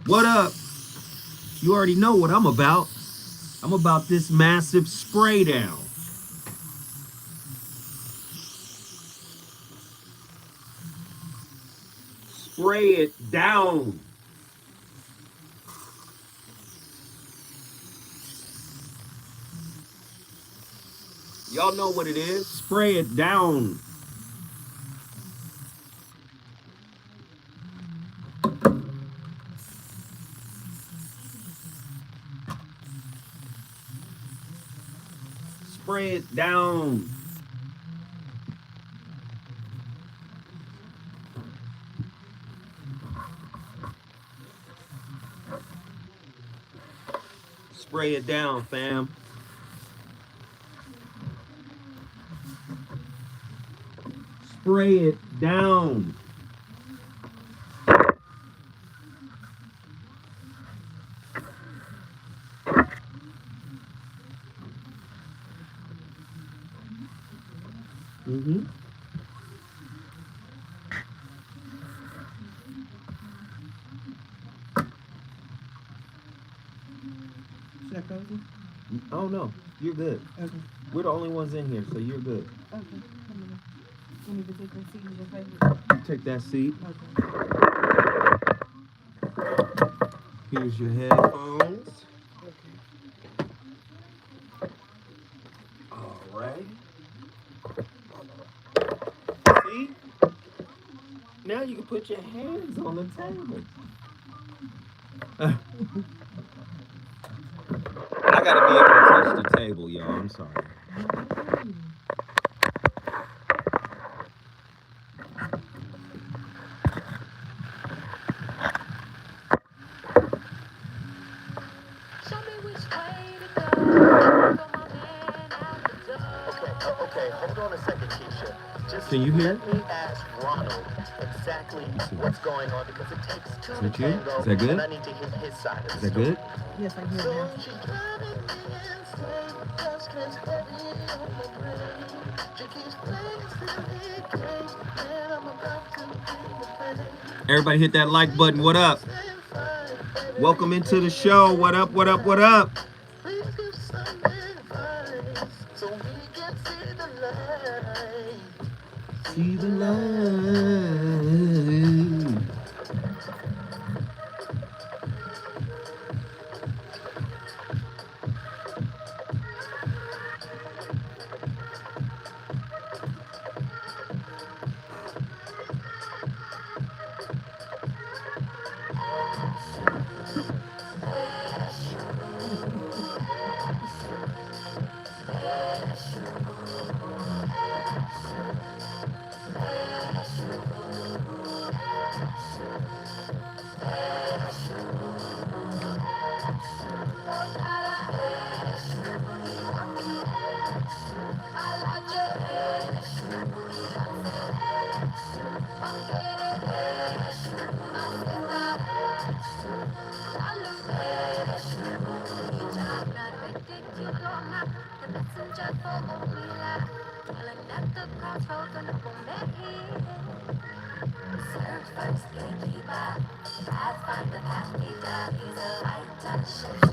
What up? You already know what I'm about. I'm about this massive spray down. Spray it down. Y'all know what it is. Spray it down. Spray it down. Spray it down, fam. Spray it down. Mm-hmm. Should I close it? Oh no, you're good. Okay. We're the only ones in here, so you're good. Okay. You need to take that seat as your favorite. Take that seat. Okay. Here's your headphones. Okay. All right. See? Now you can put your hands on the table. I gotta be able to touch the table, y'all. I'm sorry. Okay, hold on a second, Keisha. Just Can you hear? let me ask Ronald exactly what's going on because it takes two to Is that you? tango, Is that good? and I need to hear his side of Is the that story. good? Yes, I hear So now. she's driving me insane, frustrates heavy on my brain. She keeps playing silly games, and I'm about to feel the pain. Everybody hit that like button. What up? Welcome into the show. What up? What up? What up? Please give some advice so we can see the light. See the light.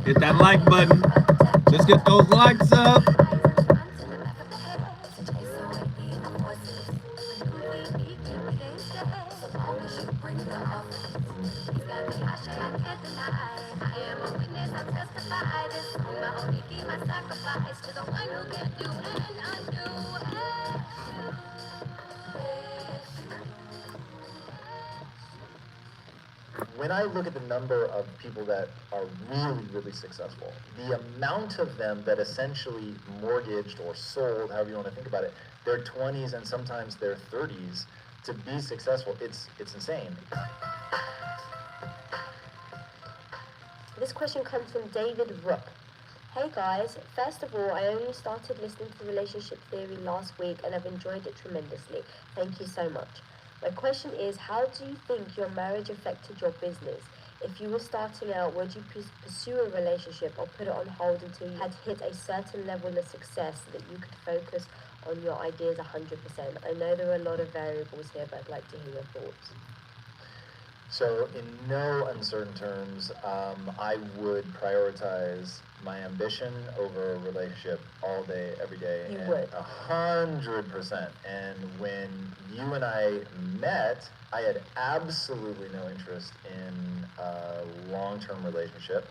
Hit that like button. Let's get those likes up. When I look at the number of people that are really, really successful, the amount of them that essentially mortgaged or sold, however you want to think about it, their 20s and sometimes their 30s to be successful, it's insane. This question comes from David Rook. Hey guys, first of all, I only started listening to Relationship Theory last week and I've enjoyed it tremendously. Thank you so much. My question is, how do you think your marriage affected your business? If you were starting out, would you pursue a relationship or put it on hold until you had hit a certain level of success so that you could focus on your ideas 100%? I know there are a lot of variables here, but I'd like to hear your thoughts. So, in no uncertain terms, I would prioritize my ambition over a relationship all day, every day, You and would. 100%. And when you and I met, I had absolutely no interest in a long-term relationship.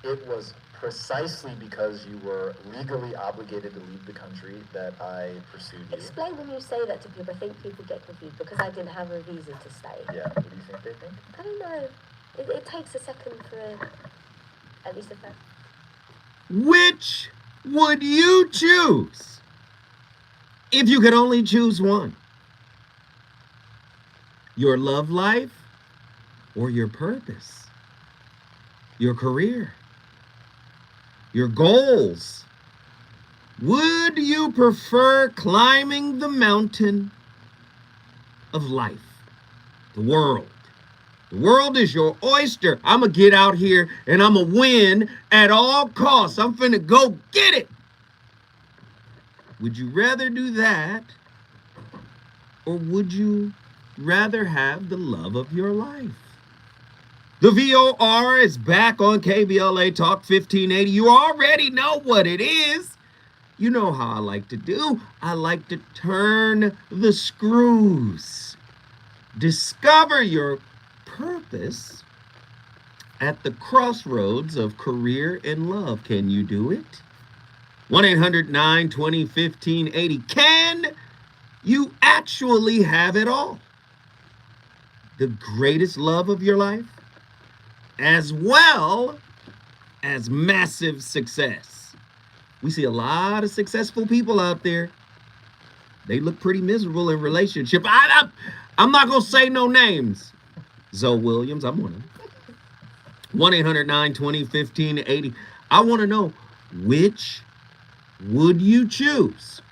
It was precisely because you were legally obligated to leave the country that I pursued you. Explain when you say that to people. I think people get confused because I didn't have a visa to stay. Yeah, what do you think they think? I don't know. It takes a second for at least a fact. Which would you choose if you could only choose one? Your love life or your purpose? Your career? Your goals? Would you prefer climbing the mountain of life? The world. The world is your oyster. I'm going to get out here and I'm going to win at all costs. I'm finna go get it. Would you rather do that? Or would you rather have the love of your life? The VOR is back on KBLA Talk 1580. You already know what it is. You know how I like to do. I like to turn the screws. Discover your purpose at the crossroads of career and love. Can you do it? 1-800-920-1580. Can you actually have it all? The greatest love of your life, as well as massive success. We see a lot of successful people out there. They look pretty miserable in relationship. I'm not going to say no names. Zoe Williams, I'm one of them. 1-800-920-1580. I want to know, which would you choose?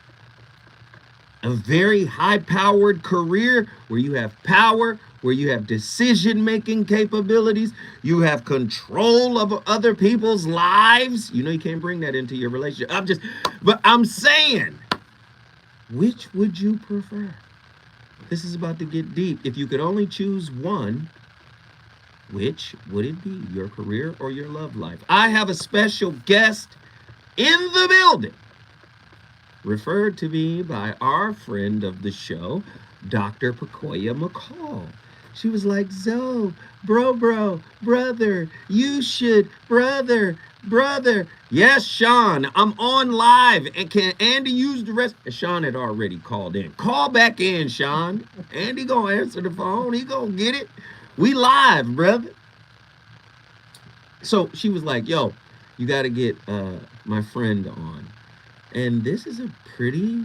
A very high-powered career where you have power, where you have decision-making capabilities, you have control of other people's lives. You know you can't bring that into your relationship. But I'm saying, which would you prefer? This is about to get deep. If you could only choose one, which would it be? Your career or your love life? I have a special guest in the building, referred to me by our friend of the show, Dr. Pacoya McCall. She was like, Zoe, brother, you should, brother. Yes, Sean, I'm on live. And can Andy use the rest? And Sean had already called in. Call back in, Sean. Andy gonna answer the phone. He gonna get it. We live, brother. So she was like, yo, you got to get my friend on. And this is a pretty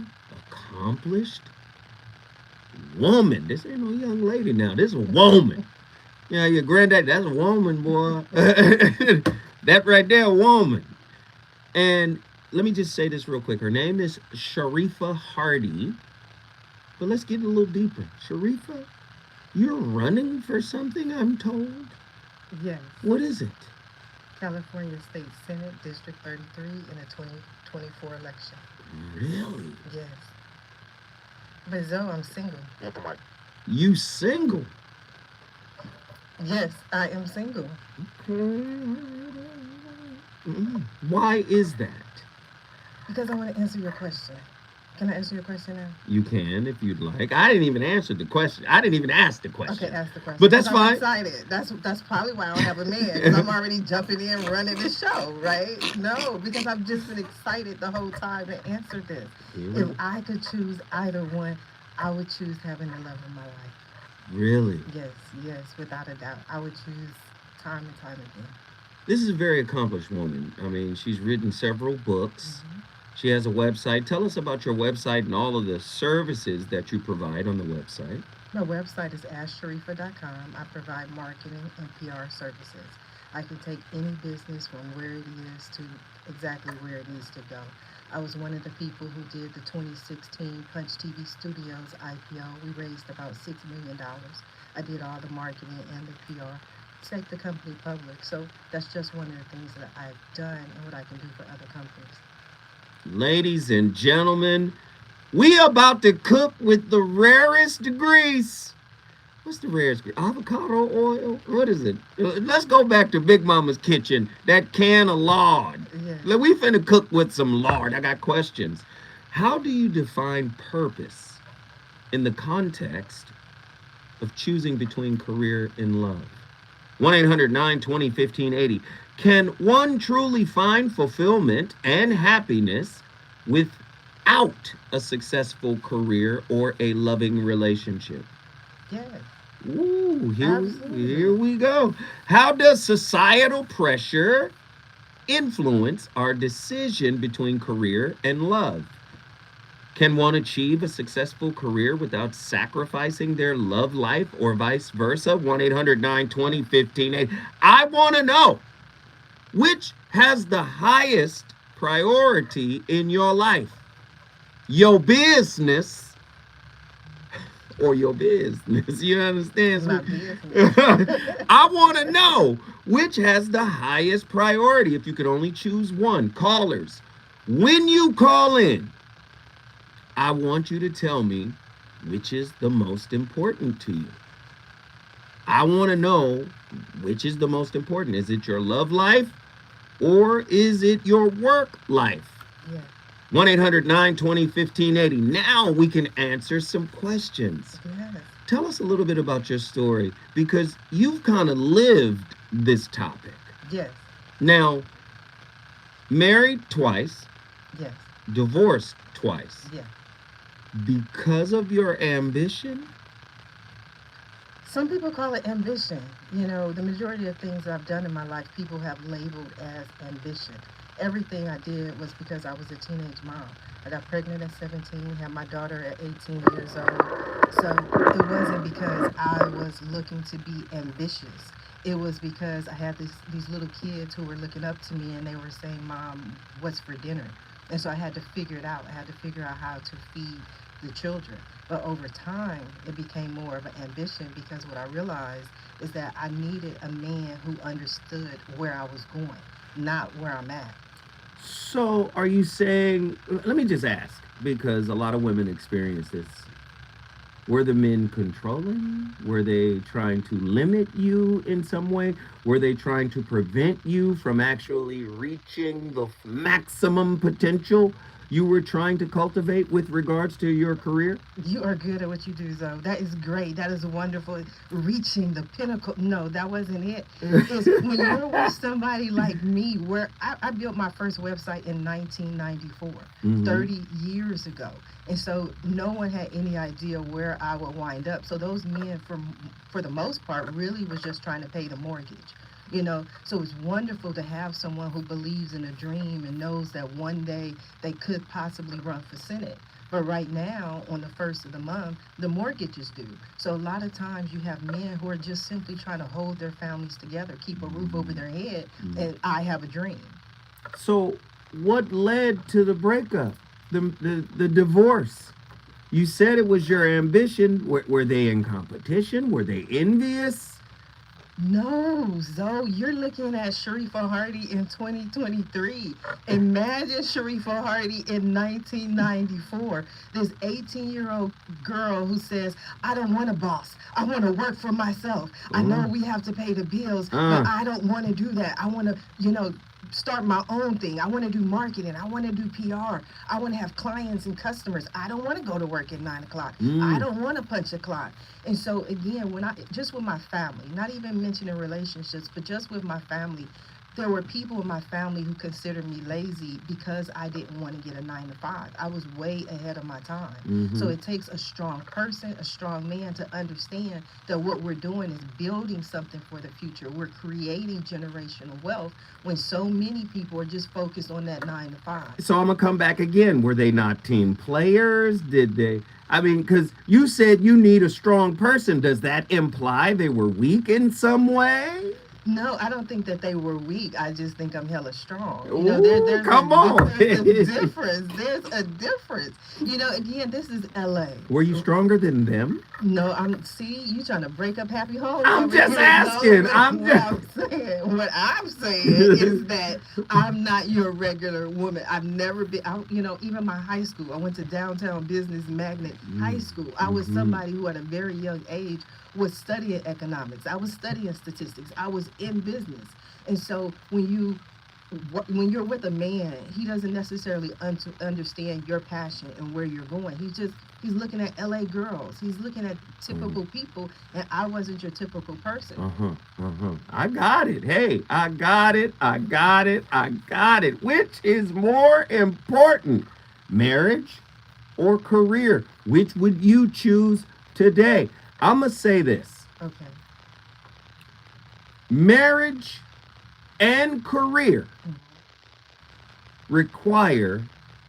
accomplished woman. This ain't no young lady now. This is a woman. Yeah, your granddad, that's a woman, boy. That right there, a woman. And let me just say this real quick. Her name is Sharifa Hardy. But let's get a little deeper. Sharifa, you're running for something, I'm told. Yes. What is it? California State Senate, District 33 in the 2024 election. Really? Yes. But Zoe, I'm single. You single? Yes, I am single. Why is that? Because I want to answer your question. Can I answer your question now? You can if you'd like. I didn't even answer the question. I didn't even ask the question. Okay, ask the question. But that's 'Cause I'm fine. excited. That's probably why I don't have a man. 'Cause I'm already jumping in, running the show, right? No, because I've just been excited the whole time to answer this. If I could choose either one, I would choose having the love of my life. Really? Yes, without a doubt. I would choose time and time again. This is a very accomplished woman. I mean, she's written several books. She has a website. Tell us about your website and all of the services that you provide on the website. My website is ashsharifa.com. I provide marketing and PR services. I can take any business from where it is to exactly where it needs to go. I was one of the people who did the 2016 Punch TV Studios IPO. We raised about $6 million. I did all the marketing and the PR to take the company public. So that's just one of the things that I've done and what I can do for other companies. Ladies and gentlemen, we about to cook with the rarest grease. What's the rarest? Avocado oil? What is it? Let's go back to Big Mama's kitchen. That can of lard. Yeah. We finna cook with some lard. I got questions. How do you define purpose in the context of choosing between career and love? 1-800-920-1580. Can one truly find fulfillment and happiness without a successful career or a loving relationship? Yes. Ooh, Absolutely. here we go. How does societal pressure influence our decision between career and love? Can one achieve a successful career without sacrificing their love life or vice versa? 1-800-920-1580. I want to know, which has the highest priority in your life? Your business or your business? You understand? My business. I want to know, which has the highest priority if you could only choose one. Callers, when you call in, I want you to tell me which is the most important to you. I want to know which is the most important. Is it your love life or is it your work life? Yeah. 1-800-920-1580. Now we can answer some questions. Yes. Tell us a little bit about your story because you've kind of lived this topic. Yes. Now, married twice, Yes. divorced twice. Yeah. Because of your ambition? Some people call it ambition. You know, the majority of things I've done in my life, people have labeled as ambition. Everything I did was because I was a teenage mom. I got pregnant at 17, had my daughter at 18 years old. So it wasn't because I was looking to be ambitious. It was because I had these little kids who were looking up to me and they were saying, Mom, what's for dinner? And so I had to figure it out. I had to figure out how to feed the children. But over time, it became more of an ambition because what I realized is that I needed a man who understood where I was going, not where I'm at. So are you saying, let me just ask, because a lot of women experience this. Were the men controlling? Were they trying to limit you in some way? Were they trying to prevent you from actually reaching the maximum potential you were trying to cultivate with regards to your career? You are good at what you do, Zoe. That is great. That is wonderful. Reaching the pinnacle. No, that wasn't it. It's when you're with somebody like me, where I built my first website in 1994, Mhm. 30 years ago. And so no one had any idea where I would wind up. So those men, for the most part, really was just trying to pay the mortgage. You know, so it's wonderful to have someone who believes in a dream and knows that one day they could possibly run for Senate. But right now, on the first of the month, the mortgage is due. So a lot of times you have men who are just simply trying to hold their families together, keep a roof over their head, and I have a dream. So what led to the breakup, the divorce? You said it was your ambition. Were they in competition? Were they envious? No, Zoe, you're looking at Sharifa Hardy in 2023. Imagine Sharifa Hardy in 1994. This 18-year-old girl who says, I don't want a boss. I want to work for myself. I know we have to pay the bills, but I don't want to do that. I want to, start my own thing. I want to do marketing. I want to do PR. I want to have clients and customers. I don't want to go to work at 9 o'clock. I don't want to punch a clock. And so again, just with my family, not even mentioning relationships, but just with my family, there were people in my family who considered me lazy because I didn't want to get a 9 to 5. I was way ahead of my time. So it takes a strong person, a strong man to understand that what we're doing is building something for the future. We're creating generational wealth when so many people are just focused on that 9 to 5. So I'm gonna come back again. Were they not team players? Did they? I mean, because you said you need a strong person. Does that imply they were weak in some way? No, I don't think that they were weak. I just think I'm hella strong. Ooh, come on. There's a difference. There's a difference. Again, this is LA. Were you stronger than them? No, you trying to break up happy homes? I'm over just here. asking. No, what I'm saying is that I'm not your regular woman. I've never been, even my high school, I went to Downtown Business Magnet High School. I was somebody who at a very young age was studying economics. I was studying statistics. I was in business. And so when you're with a man, he doesn't necessarily understand your passion and where you're going. He's looking at LA girls. He's looking at typical people, and I wasn't your typical person. I got it. Hey, I got it. I got it. I got it. Which is more important, marriage or career? Which would you choose today? I'm going to say this. Okay. Marriage and career require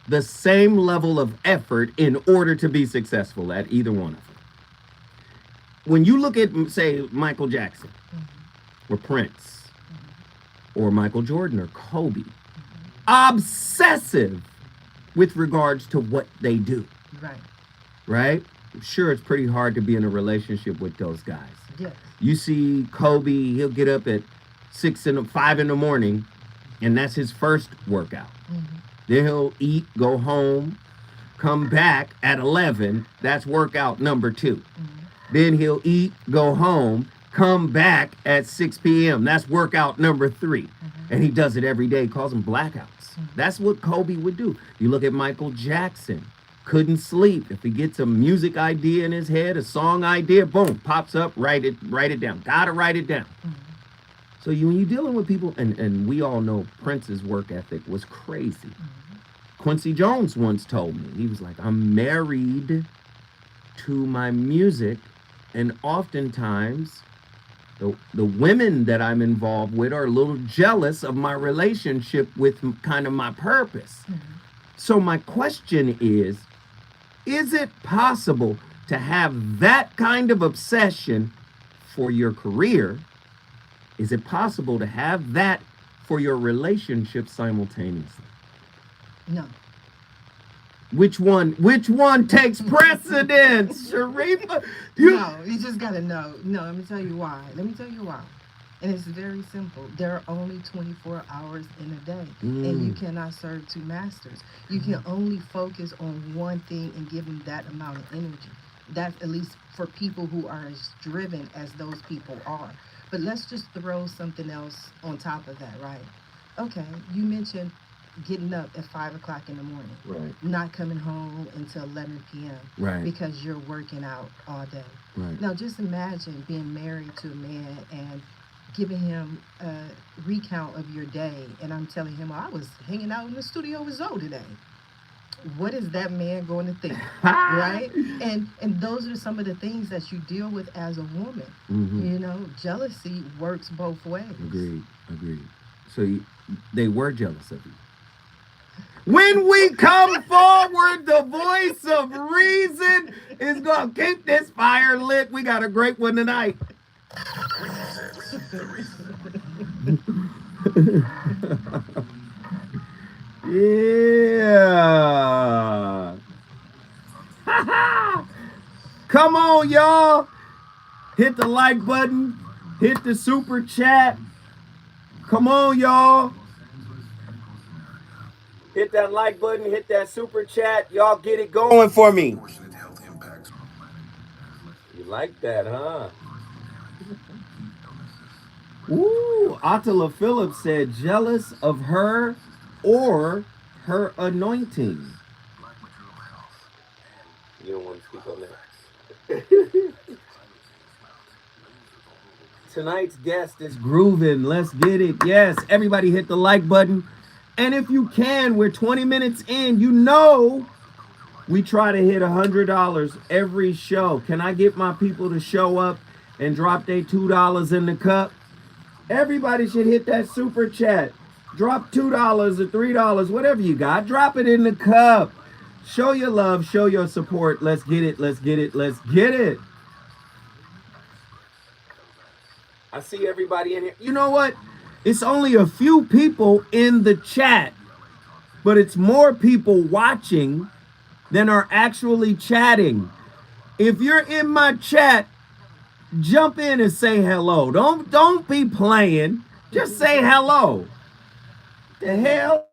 the same level of effort in order to be successful at either one of them. When you look at, say, Michael Jackson or Prince or Michael Jordan or Kobe, obsessive with regards to what they do. Right? I'm sure it's pretty hard to be in a relationship with those guys. Yes. You see Kobe, he'll get up at 5 in the morning, and that's his first workout. Then he'll eat, go home, come back at 11. That's workout number 2. Then he'll eat, go home, come back at 6 p.m. That's workout number 3. And he does it every day. He calls them blackouts. That's what Kobe would do. You look at Michael Jackson. Couldn't sleep. If he gets a music idea in his head, a song idea, boom, pops up, write it down. Gotta write it down. So when you're dealing with people, and we all know Prince's work ethic was crazy. Quincy Jones once told me, he was like, I'm married to my music, and oftentimes the women that I'm involved with are a little jealous of my relationship with kind of my purpose. So my question is it possible to have that kind of obsession for your career? Is it possible to have that for your relationship simultaneously? No. Which one takes precedence, Sharifa? No, you just gotta know. No, let me tell you why. And it's very simple. There are only 24 hours in a day, and you cannot serve 2 masters. You can only focus on one thing and give them that amount of energy. That's at least for people who are as driven as those people are. But let's just throw something else on top of that, right? Okay, you mentioned getting up at 5 o'clock in the morning, Right. not coming home until 11 p.m. Right. because you're working out all day. Right. Now, just imagine being married to a man and giving him a recount of your day, and I'm telling him, I was hanging out in the studio with Zoe today. What is that man going to think, right? And those are some of the things that you deal with as a woman. You know, jealousy works both ways. Agreed. So they were jealous of you. When we come forward, the voice of reason is going to keep this fire lit. We got a great one tonight. Yeah. Come on, y'all. Hit the like button. Hit the super chat. Come on, y'all. Hit that like button. Hit that super chat. Y'all get it going for me. You like that, huh? Ooh, Attila Phillips said jealous of her or her anointing. You don't want to speak on that. Tonight's guest is grooving. Let's get it. Yes, everybody hit the like button. And if you can, we're 20 minutes in. You know, we try to hit $100 every show. Can I get my people to show up and drop their $2 in the cup? Everybody should hit that super chat. Drop $2 or $3, whatever you got. Drop it in the cup. Show your love. Show your support. Let's get it. Let's get it. Let's get it. I see everybody in here. You know what? It's only a few people in the chat, but it's more people watching than are actually chatting. If you're in my chat, jump in and say hello. Don't be playing. Just say hello. The hell?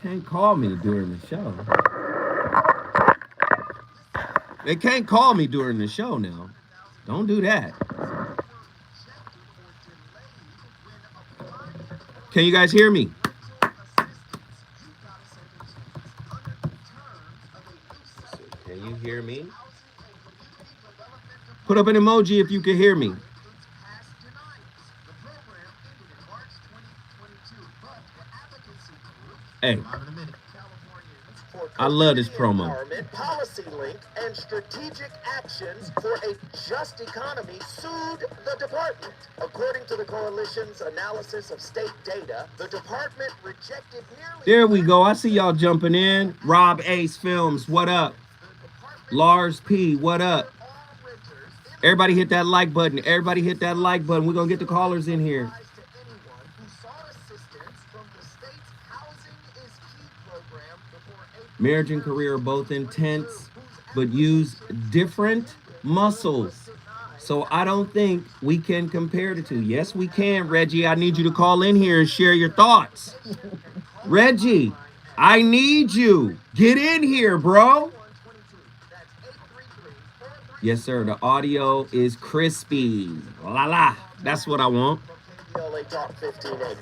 Can't call me during the show. They can't call me during the show now. Don't do that. Can you guys hear me? Can you hear me? Put up an emoji if you can hear me. Hey, I love this promo. Policy Link and Strategic Actions for a Just Economy sued the department. According to the coalition's analysis of state data, the department rejected nearly... There we go. I see y'all jumping in. Rob Ace Films, what up? Lars P, what up? Everybody hit that like button. Everybody hit that like button. We're going to get the callers in here. Marriage and career are both intense, but use different muscles. So I don't think we can compare the two. Yes, we can, Reggie. I need you to call in here and share your thoughts. Reggie, I need you. Get in here, bro. Yes, sir. The audio is crispy. La la. That's what I want. KBLA Talk 1580.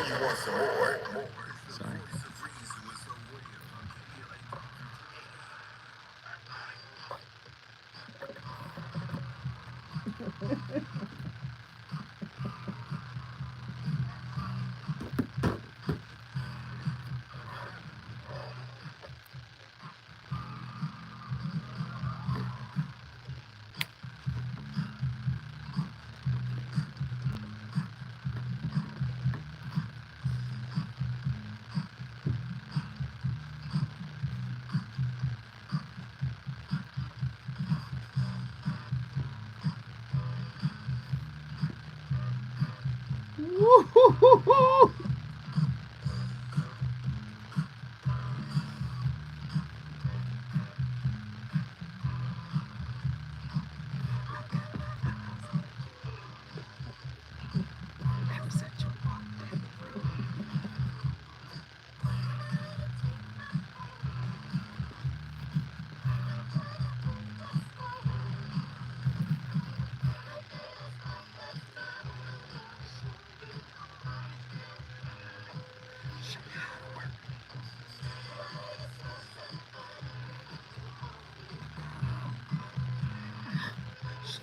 You want some more? Sorry. Woo-hoo-hoo-hoo.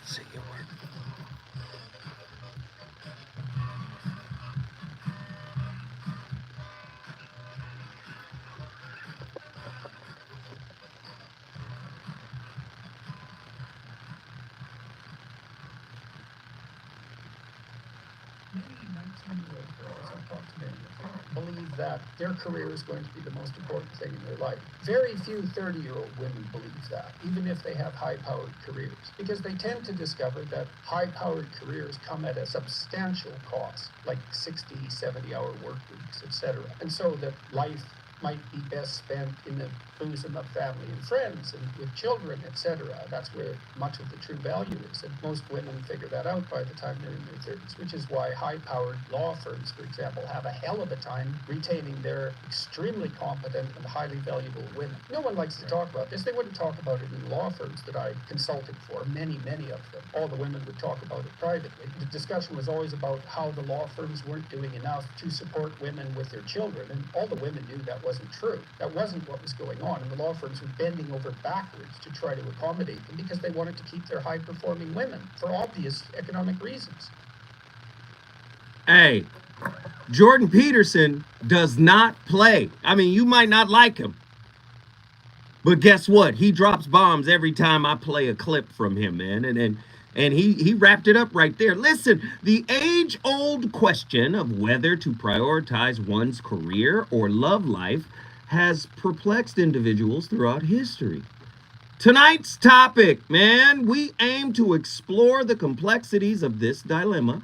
Say your word. Believe that their career is going to be the most important thing in their life. Very few 30-year-old women believe that, even if they have high-powered careers, because they tend to discover that high-powered careers come at a substantial cost, like 60, 70-hour work weeks, etc. And so that life might be best spent in the bosom of family and friends and with children, etc. That's where much of the true value is. And most women figure that out by the time they're in their 30s, which is why high-powered law firms, for example, have a hell of a time retaining their extremely competent and highly valuable women. No one likes to talk about this. They wouldn't talk about it in law firms that I consulted for, many of them. All the women would talk about it privately. The discussion was always about how the law firms weren't doing enough to support women with their children, and all the women knew that wasn't true. That wasn't what was going on, and the law firms were bending over backwards to try to accommodate them because they wanted to keep their high-performing women for obvious economic reasons. Hey, Jordan Peterson does not play. I mean, you might not like him, but guess what? He drops bombs every time I play a clip from him, man. And he wrapped it up right there. Listen, the age-old question of whether to prioritize one's career or love life has perplexed individuals throughout history. Tonight's topic, man, we aim to explore the complexities of this dilemma,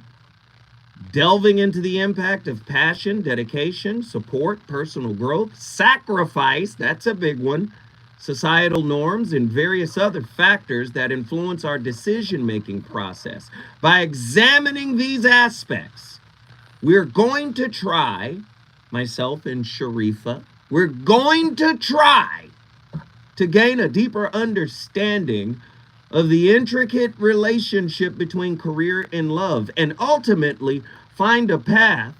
delving into the impact of passion, dedication, support, personal growth, sacrifice, that's a big one, societal norms, and various other factors that influence our decision-making process. By examining these aspects, we're going to try, myself and Sharifa, we're going to try to gain a deeper understanding of the intricate relationship between career and love, and ultimately find a path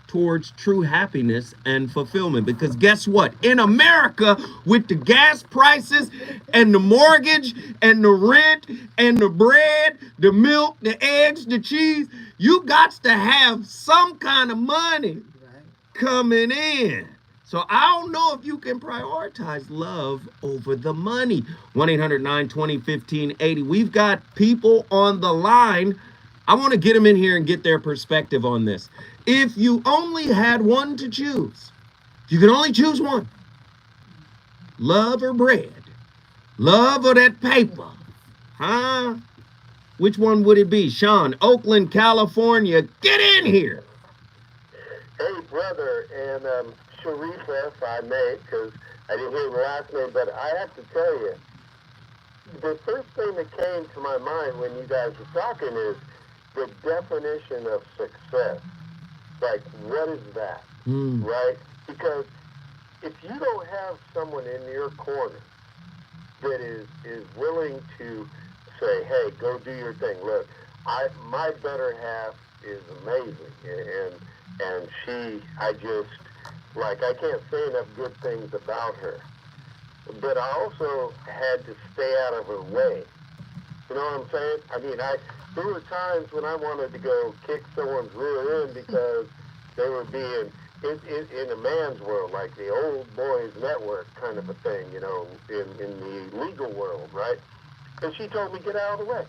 towards true happiness and fulfillment. Because guess what? In America, with the gas prices and the mortgage and the rent and the bread, the milk, the eggs, the cheese, you got to have some kind of money coming in. So I don't know if you can prioritize love over the money. 1-800-920-1580. We've got people on the line. I want to get them in here and get their perspective on this. If you only had one to choose, you can only choose one. Love or bread? Love or that paper? Huh? Which one would it be? Sean, Oakland, California, get in here. Hey, brother, and Sharifa, if I may, because I didn't hear the last name, but I have to tell you, the first thing that came to my mind when you guys were talking is the definition of success. Like, what is that, right? Because if you don't have someone in your corner that is willing to say, hey, go do your thing. Look, my better half is amazing, and she, I can't say enough good things about her. But I also had to stay out of her way. You know what I'm saying? I mean, there were times when I wanted to go kick someone's rear end because they were being in a man's world, like the old boys network kind of a thing, you know, in the legal world, right? And she told me, get out of the way.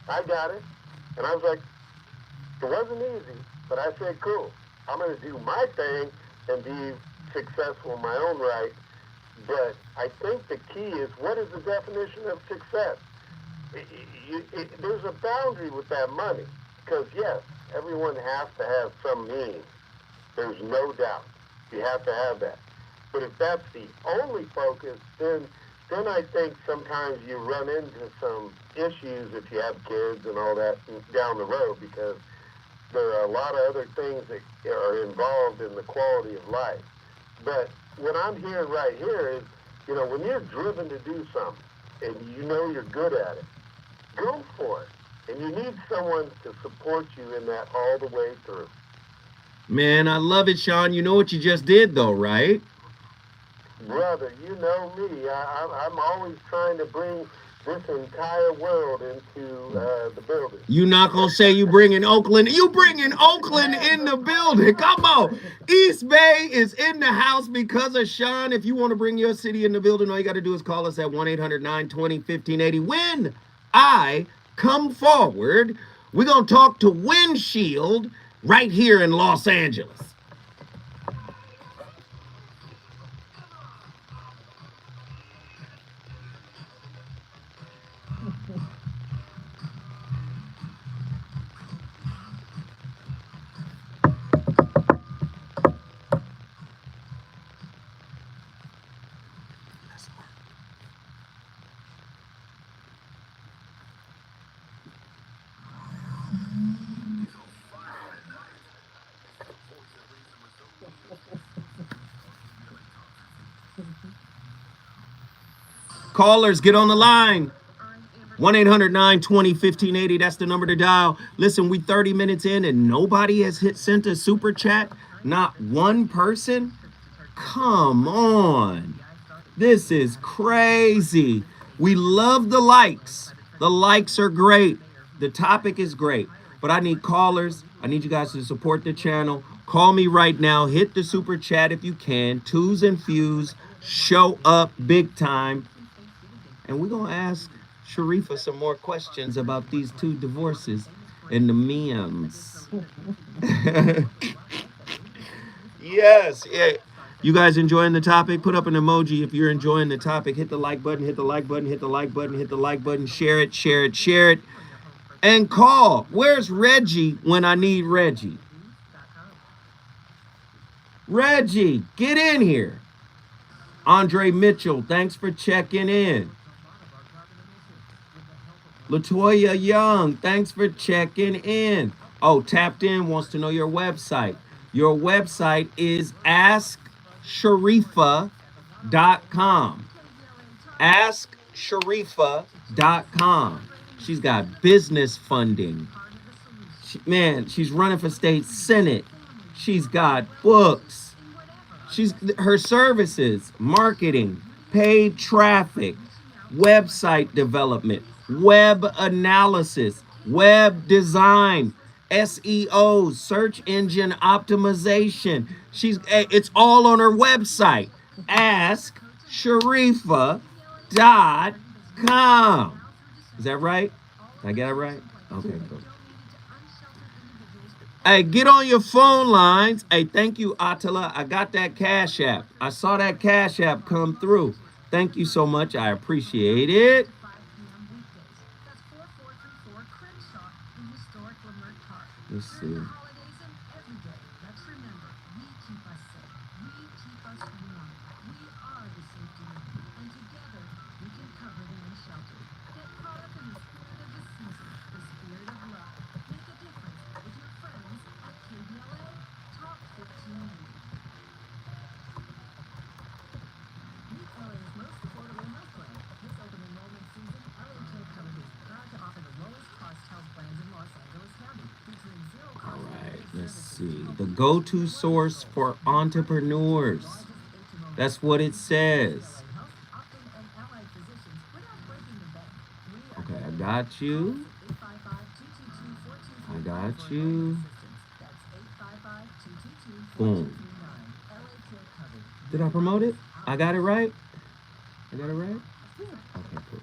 I got it. And I was like, it wasn't easy, but I said, cool. I'm going to do my thing and be successful in my own right. But I think the key is, what is the definition of success? There's a boundary with that money. Because, yes, everyone has to have some means. There's no doubt. You have to have that. But if that's the only focus, then I think sometimes you run into some issues if you have kids and all that down the road, because there are a lot of other things that are involved in the quality of life. But what I'm hearing right here is, you know, when you're driven to do something and you know you're good at it, go for it. And you need someone to support you in that all the way through. Man, I love it, Sean. You know what you just did, though, right? Brother, you know me. I'm always trying to bring this entire world into the building. You not gonna say you bringing Oakland? You bringing Oakland in the building? Come on, East Bay is in the house because of Sean. If you want to bring your city in the building, all you got to do is call us at 1-800-920-1580. When I come forward, we're gonna talk to Windshield right here in Los Angeles. Callers, get on the line. 1-800-920-1580. That's the number to dial. Listen, we 30 minutes in and nobody has sent a super chat. Not one person. Come on. This is crazy. We love the likes. The likes are great. The topic is great. But I need callers. I need you guys to support the channel. Call me right now. Hit the super chat if you can. Twos and fews. Show up big time. And we're going to ask Sharifa some more questions about these two divorces and the memes. Yes. Yeah. You guys enjoying the topic? Put up an emoji if you're enjoying the topic. Hit the like button, hit the like button, hit the like button, hit the like button. Share it, share it, share it. And call. Where's Reggie when I need Reggie? Reggie, get in here. Andre Mitchell, thanks for checking in. Latoya Young, thanks for checking in. Oh, Tapped In wants to know your website. Your website is asksharifa.com. Asksharifa.com. She's got business funding. Man, she's running for state senate. She's got books. She's her services, marketing, paid traffic, website development, web analysis, web design, SEO, search engine optimization. It's all on her website. AskSharifa.com. Is that right? Did I get it right? Okay, cool. Hey, get on your phone lines. Hey, thank you, Attila. I got that Cash App. I saw that Cash App come through. Thank you so much. I appreciate it. Let's see. Let's see. The go-to source for entrepreneurs. That's what it says. Okay, I got you. I got you. Boom. Did I promote it? I got it right? I got it right? Okay, cool.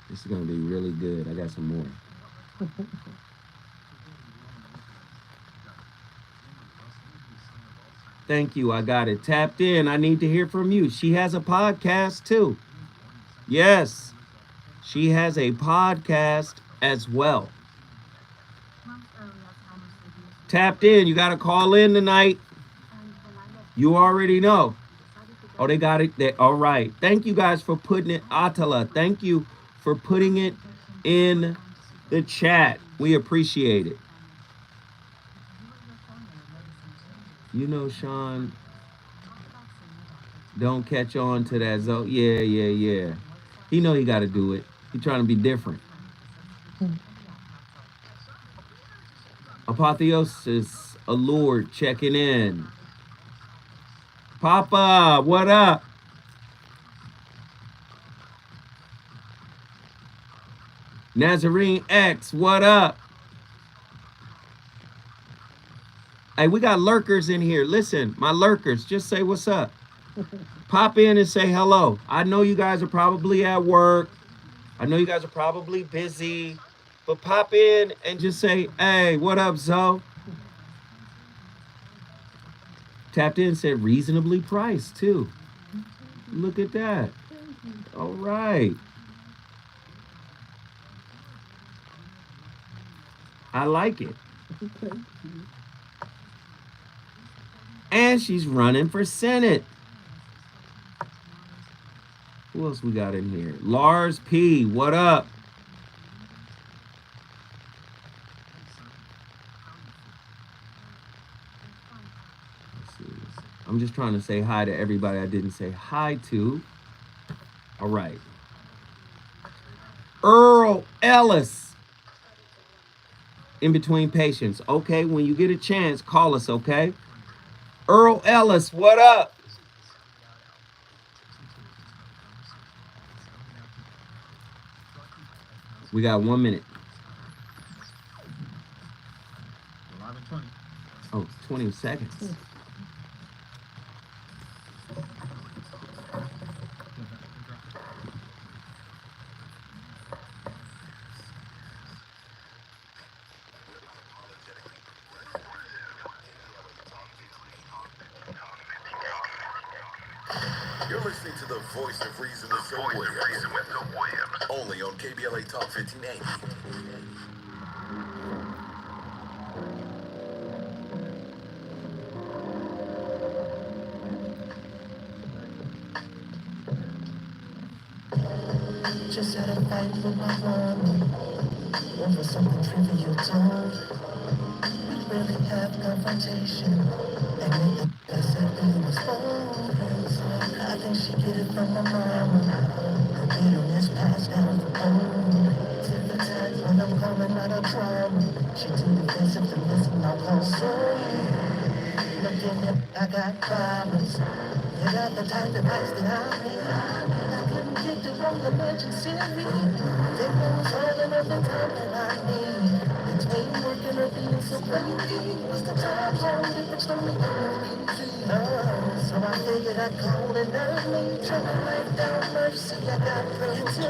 This is gonna be really good. I got some more. Thank you. I got it. Tapped In. I need to hear from you. She has a podcast too. Yes. She has a podcast as well. Tapped In. You got to call in tonight. You already know. Oh, they got it. All right. Thank you guys for putting it. Attila, thank you for putting it in the chat. We appreciate it. You know, Sean, don't catch on to that. Yeah. He know he got to do it. He trying to be different. Apotheosis Allure checking in. Papa, what up? Nazarene X, what up? Hey, we got lurkers in here. Listen, my lurkers, just say what's up. Pop in and say hello. I know you guys are probably at work. I know you guys are probably busy. But pop in and just say, hey, what up, Zoe? Tapped In said reasonably priced, too. Look at that. All right. I like it. And she's running for Senate. Who else we got in here? Lars P. What up? I'm just trying to say hi to everybody I didn't say hi to. All right. Earl Ellis. In between patients. Okay, when you get a chance, call us, okay? Earl Ellis, what up? We got 1 minute. 20 seconds. You're listening to the voice of reason with Phil Williams. Only on KBLA Talk 1580. just had a fight with my mom over something trivial told. We really had confrontation, and the I said we was bold. I think she get it from my mama. Her bitterness passed down the bone. Till the times when I'm coming out of drama, she too defensive to listen my whole soul. Looking at, I got problems. You got the type of advice that I need. I couldn't get the wrong emergency. They was all enough the time that I need. Between working or being so crazy, was the time zone difference don't make it easy. So I figured I'd call it early, trying to write down mercy. I got friends who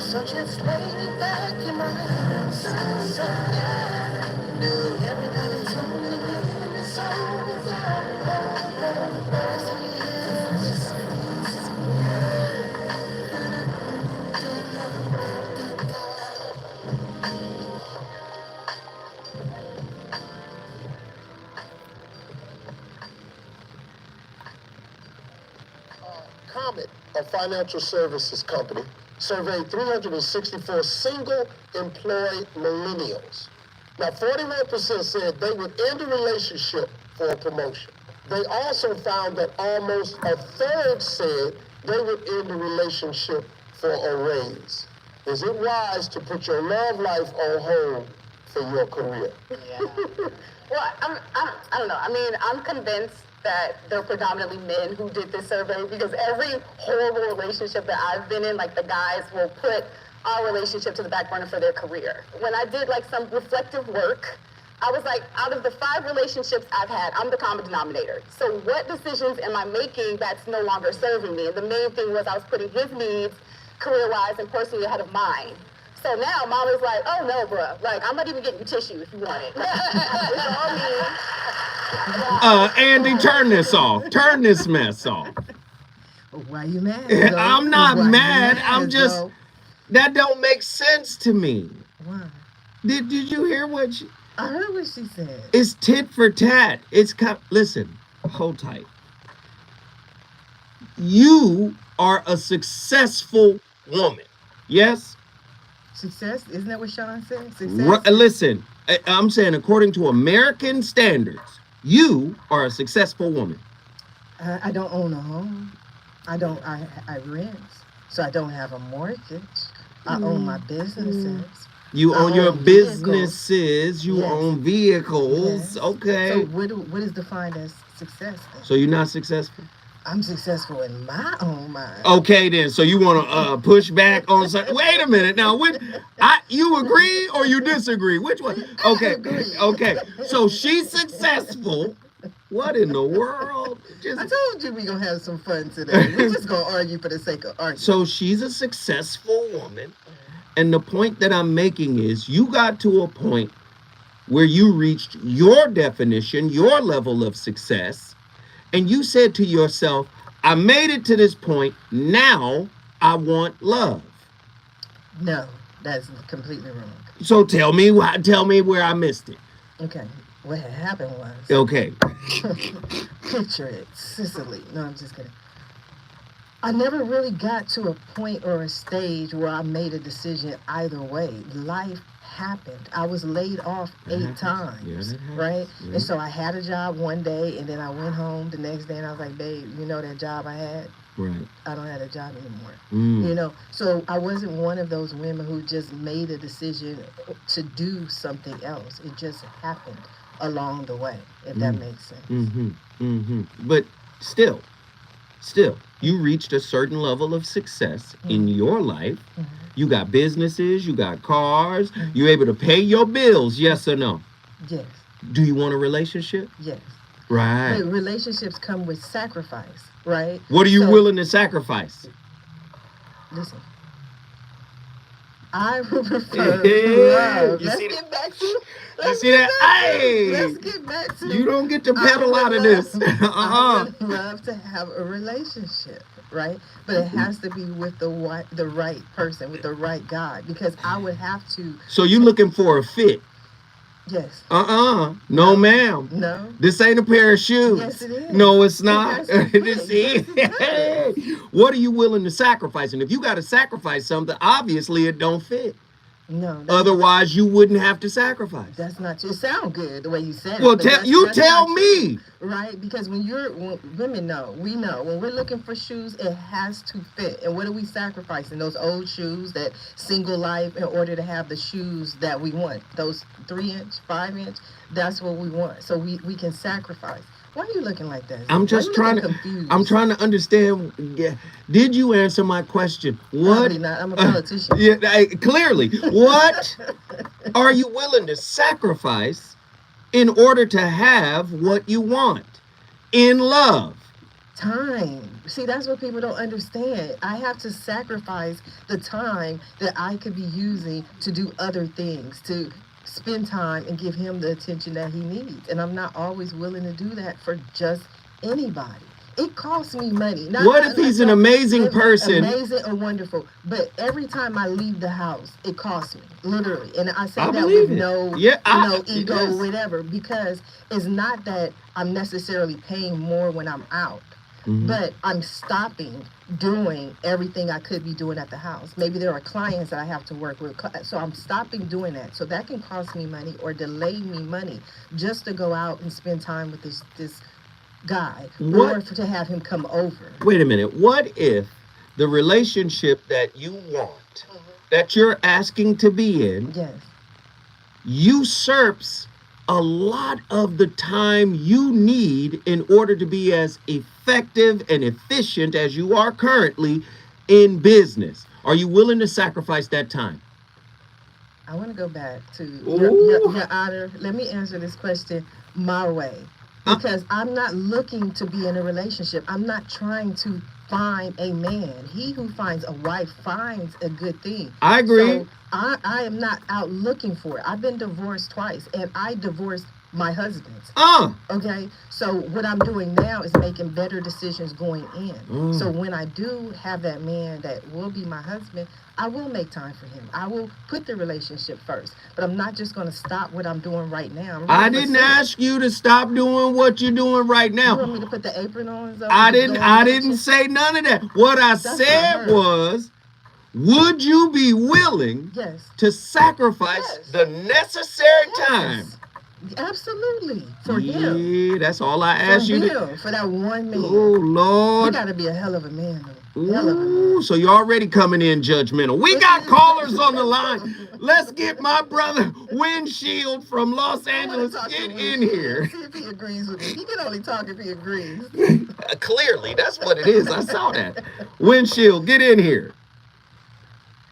so just lay back in my hands. So everybody told me it's Comet, a financial services company, surveyed 364 single-employed millennials. Now, 41% said they would end a relationship for a promotion. They also found that almost a third said they would end a relationship for a raise. Is it wise to put your love life on hold for your career? Yeah. Well, I don't know. I mean, I'm convinced that they're predominantly men who did this survey because every horrible relationship that I've been in, like the guys will put our relationship to the back burner for their career. When I did like some reflective work, I was like, out of the 5 relationships I've had, I'm the common denominator. So what decisions am I making that's no longer serving me? And the main thing was I was putting his needs, career-wise and personally, ahead of mine. So now Mama's like, oh no, bruh, like I'm not even getting you tissue if you want it. It's all me. Andy, turn this off. Turn this mess off. Why you mad? I'm not Why you mad. I'm just, though? that don't make sense to me. Why? Did you hear what she, I heard what she said. it's tit for tat. Listen, hold tight. You are a successful woman. Yes? Success, isn't that what Sean said? Success. Listen, I'm saying according to American standards, you are a successful woman. I don't own a home. I rent, so I don't have a mortgage. I own my businesses. You I own your own vehicles. businesses. You Yes. own vehicles. Yes. Okay. So what is defined as success then? So you're not successful? I'm successful in my own mind. Okay, then. So you want to push back on something? Wait a minute. Now, you agree or you disagree? Which one? Okay. agree. Okay. So she's successful. What in the world? I told you we gonna have some fun today. We're just gonna argue for the sake of arguing. So she's a successful woman. And the point that I'm making is you got to a point where you reached your definition, your level of success, and you said to yourself, I made it to this point. Now I want love. No, that's completely wrong. So tell me where I missed it. Okay, what had happened was, Okay. picture it, Sicily. No, I'm just kidding. I never really got to a point or a stage where I made a decision either way. Life happened. I was laid off 8 times, Yeah, that happens. right? Yeah. And so I had a job one day, and then I went home the next day, and I was like, babe, you know that job I had? Right. I don't have a job anymore. Mm. You know, so I wasn't one of those women who just made a decision to do something else. It just happened along the way, if that makes sense. Mm-hmm. Mm-hmm. But still, you reached a certain level of success in your life. Mhm. You got businesses, you got cars, you're able to pay your bills, yes or no? Yes, Do you want a relationship? yes. Right. But relationships come with sacrifice, right? What are you So, willing to sacrifice? Listen, I would prefer Hey, love. you Let's see get that? back to. You let's see get that? back to- Hey! Let's get back to. You don't get to I pedal would out of love- this. I would love to have a relationship, right? But it has to be with the right person, with the right guy, because I would have to. So you looking for a fit. Yes. No, ma'am. No. This ain't a pair of shoes. Yes, it is. No, it's It not. has to fit. This is- Yes, it does. What are you willing to sacrifice? And if you got to sacrifice something, obviously it don't fit. No. That's Otherwise, you wouldn't have to sacrifice. That's not true. It sounds good the way you said Well, it. But that's tell not me. true, right? Because when women know, we know, when we're looking for shoes, it has to fit. And what are we sacrificing? Those old shoes, that single life, in order to have the shoes that we want. Those 3-inch, 5-inch, that's what we want. So we can sacrifice. Why are you looking like that? I'm Why just you trying looking to. confused? I'm trying to understand. Yeah. Did you answer my question? What? Probably not. I'm a politician. Clearly. What are you willing to sacrifice in order to have what you want in love? Time. See, that's what people don't understand. I have to sacrifice the time that I could be using to do other things, to spend time and give him the attention that he needs. And I'm not always willing to do that for just anybody. It costs me money. What if he's an amazing person? Amazing or wonderful. But every time I leave the house, it costs me, literally. And I say I that believe with it. no, Yeah, ego, yes. whatever, because it's not that I'm necessarily paying more when I'm out. Mhm. But I'm stopping doing everything I could be doing at the house. Maybe there are clients that I have to work with. So I'm stopping doing that. So that can cost me money or delay me money just to go out and spend time with this guy What? or to have him come over. Wait a minute. What if the relationship that you want, that you're asking to be in, Yes. usurps a lot of the time you need in order to be as effective and efficient as you are currently in business? Are you willing to sacrifice that time? I want to go back to Ooh. your honor. Let me answer this question my way. Because I'm not looking to be in a relationship. I'm not trying to find a man. He who finds a wife finds a good thing. I agree. So I am not out looking for it. I've been divorced twice, and I divorced my husbands. Okay, so what I'm doing now is making better decisions going in. So when I do have that man that will be my husband, I will make time for him. I will put the relationship first. But I'm not just going to stop what I'm doing right now. I didn't ask you to stop doing what you're doing right now. You want me to put the apron on? So I didn't say none of that. What I said was, would you be willing to sacrifice the necessary time? Absolutely. For Yeah, him. that's all I asked For you him. to. For that one man. Oh, You Lord. got to be a hell of a man, though. Hell of a man. Ooh, so you're already coming in judgmental. We got callers on the line. Let's get my brother Windshield from Los Angeles get in here. See if he agrees with me. He can only talk if he agrees. Clearly, that's what it is. I saw that. Windshield, get in here.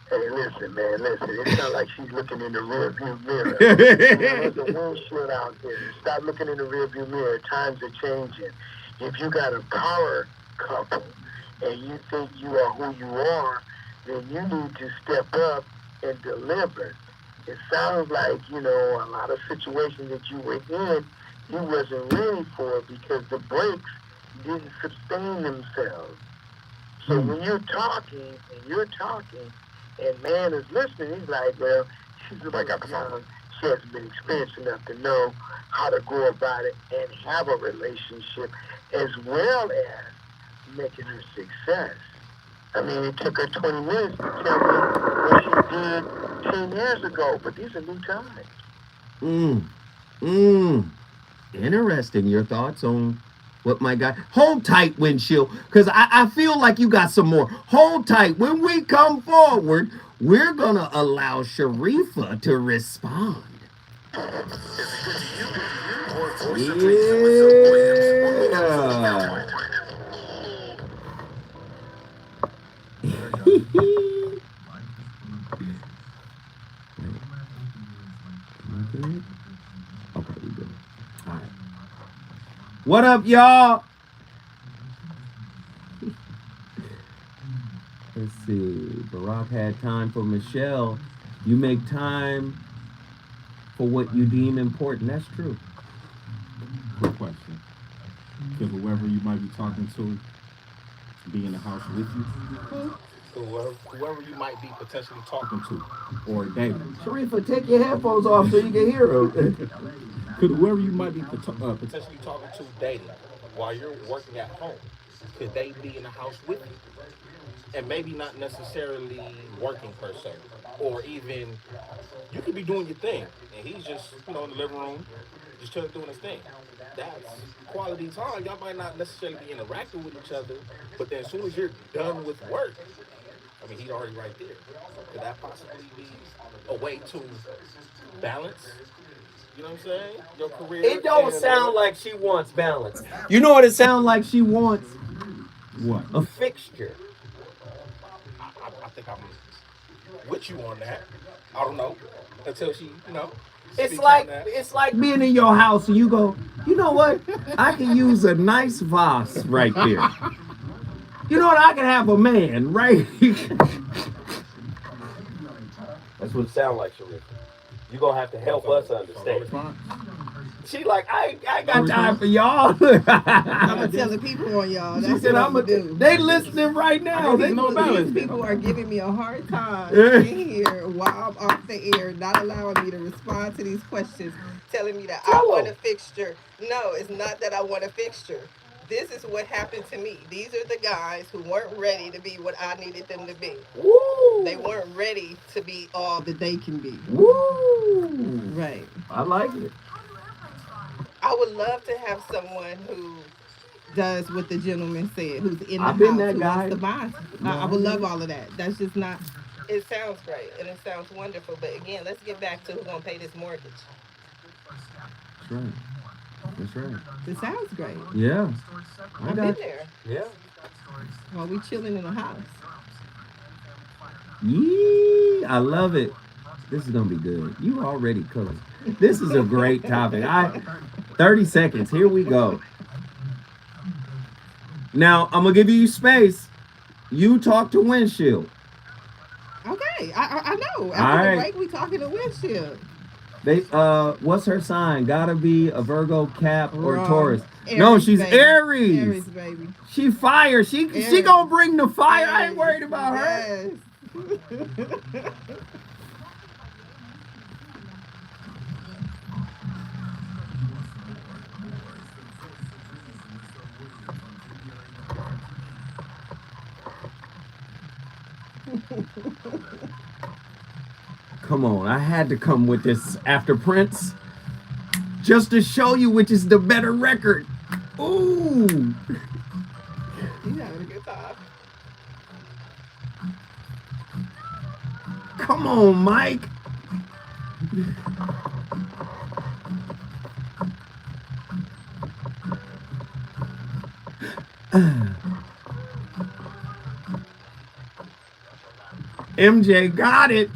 Hey, listen, man, listen. It sounds like she's looking in the rearview mirror. There's a windshield out there. Stop looking in the rearview mirror. Times are changing. If you got a power couple and you think you are who you are, then you need to step up and deliver. It sounds like, a lot of situations that you were in, you wasn't ready for because the brakes didn't sustain themselves. So when you're talking, and man is listening, he's like, well, she's like young. She hasn't been experienced enough to know how to go about it and have a relationship, as well as making her success. I mean, it took her 20 minutes to tell me what she did 10 years ago, but these are new times. Interesting. Your thoughts on what my guy. Hold tight, Windshield, because I feel like you got some more. Hold tight. When we come forward, we're going to allow Sharifa to respond. What up, y'all? Let's see. Barack had time for Michelle. You make time for what you deem important. That's true. Quick question. Could whoever you might be talking to be in the house with you? whoever you might be potentially talking to or dating. Sharifa, take your headphones off so you can hear him. Could whoever you might be potentially talking to dating while you're working at home, could they be in the house with you? And maybe not necessarily working per se, or even you could be doing your thing and he's just in the living room, just chilling doing his thing. That's quality time. Y'all might not necessarily be interacting with each other, but then as soon as you're done with work, I mean, he's already right there. Could that possibly be a way to balance? You know what I'm saying? Your career. It don't sound like she wants balance. You know what it sounds like she wants? What? A fixture. I think I'm with you on that. I don't know until she, It's speaks like on that. it's like being in your house and you go, you know what? I can use a nice vase right there. You know what? I can have a man right here. That's what it sounds like, Sharif. You're gonna have to help us understand. She like, I ain't got time for y'all. I'm gonna tell the people on y'all. She That's said, what I'm I'm gonna do. they listening right now. They know about These it. people are giving me a hard time Yeah. in here while I'm off the air, not allowing me to respond to these questions, telling me that I Tell want a 'em. fixture. No, it's not that I want a fixture. This is what happened to me. These are the guys who weren't ready to be what I needed them to be. Woo. They weren't ready to be all that they can be. Woo. Right. I like it. I would love to have someone who does what the gentleman said, who's in the I've been house, that who guy. wants to buy. I would love all of that. That's just not. It sounds great and it sounds wonderful, but again, let's get back to who's gonna pay this mortgage. That's right. That's right. It sounds great. Yeah. I I've got been you. there Yeah. while we chilling in the house. Yee, I love it. This is gonna be good. You already cooked. This is a great topic. 30 seconds. Here we go. Now I'm gonna give you space. You talk to Windshield. Okay, I know. All After right. the break, we talking to windshield. They what's her sign? Gotta be a Virgo, Cap, or Wrong. Taurus. Aries, No, she's baby. Aries. Aries, baby. She fire. She Aries. gonna bring the fire. I ain't worried about her. Yes. Come on, I had to come with this after Prince, just to show you which is the better record. Ooh. He's having a good time. Come on, Mike. MJ got it.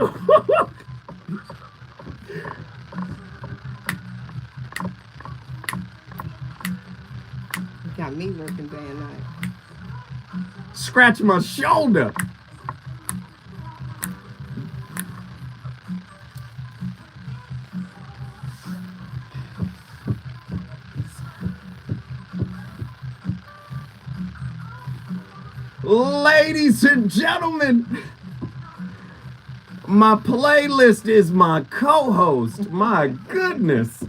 Got me working day and night. Scratch my shoulder. Ladies and gentlemen, my playlist is my co-host. My goodness.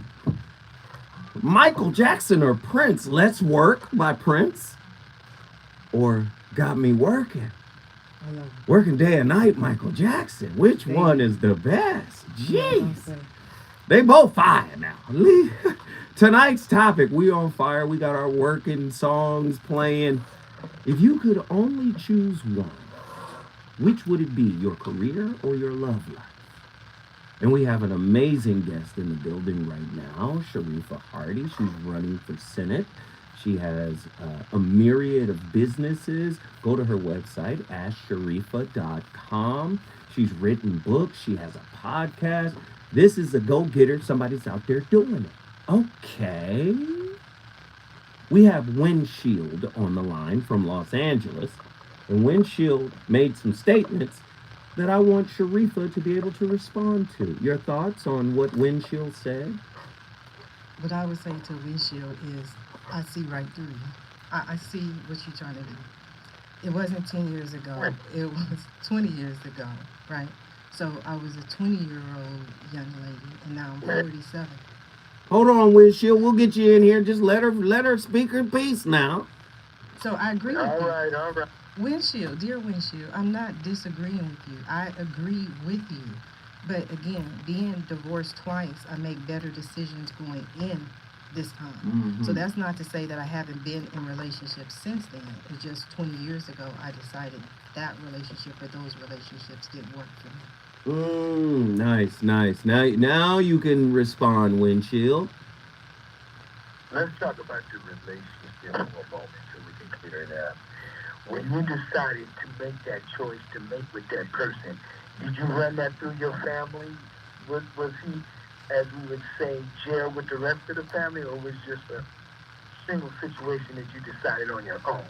Michael Jackson or Prince, Let's Work by Prince, or Got Me Working. I love Working Day and Night, Michael Jackson. Which Thank one you. is the best? it. Jeez. They both fire now. Tonight's topic, we on fire. We got our working songs playing. If you could only choose one, which would it be, your career or your love life? And we have an amazing guest in the building right now, Sharifa Hardy. She's running for Senate. She has a myriad of businesses. Go to her website, asksharifa.com. She's written books. She has a podcast. This is a go-getter. Somebody's out there doing it. Okay. We have Windshield on the line from Los Angeles. And Windshield made some statements that I want Sharifa to be able to respond to. Your thoughts on what Windshield said? What I would say to windshield is, I see right through you. I see what you're trying to do. It wasn't 10 years ago. It was 20 years ago, right? So I was a 20-year-old young lady, and now I'm 47. Hold on, Windshield. We'll get you in here. Just let her speak her piece now. So I agree with you. All right. Windshield, dear Windshield, I'm not disagreeing with you. I agree with you. But again, being divorced twice, I make better decisions going in this time. So that's not to say that I haven't been in relationships since then. It's just 20 years ago I decided that relationship or those relationships didn't work for me. Nice. Now you can respond, Windshield. Let's talk about your relationship for a moment so we can clear it up. When you decided to make that choice to mate with that person, did you run that through your family? Was he, as we would say, jail with the rest of the family, or was just a single situation that you decided on your own?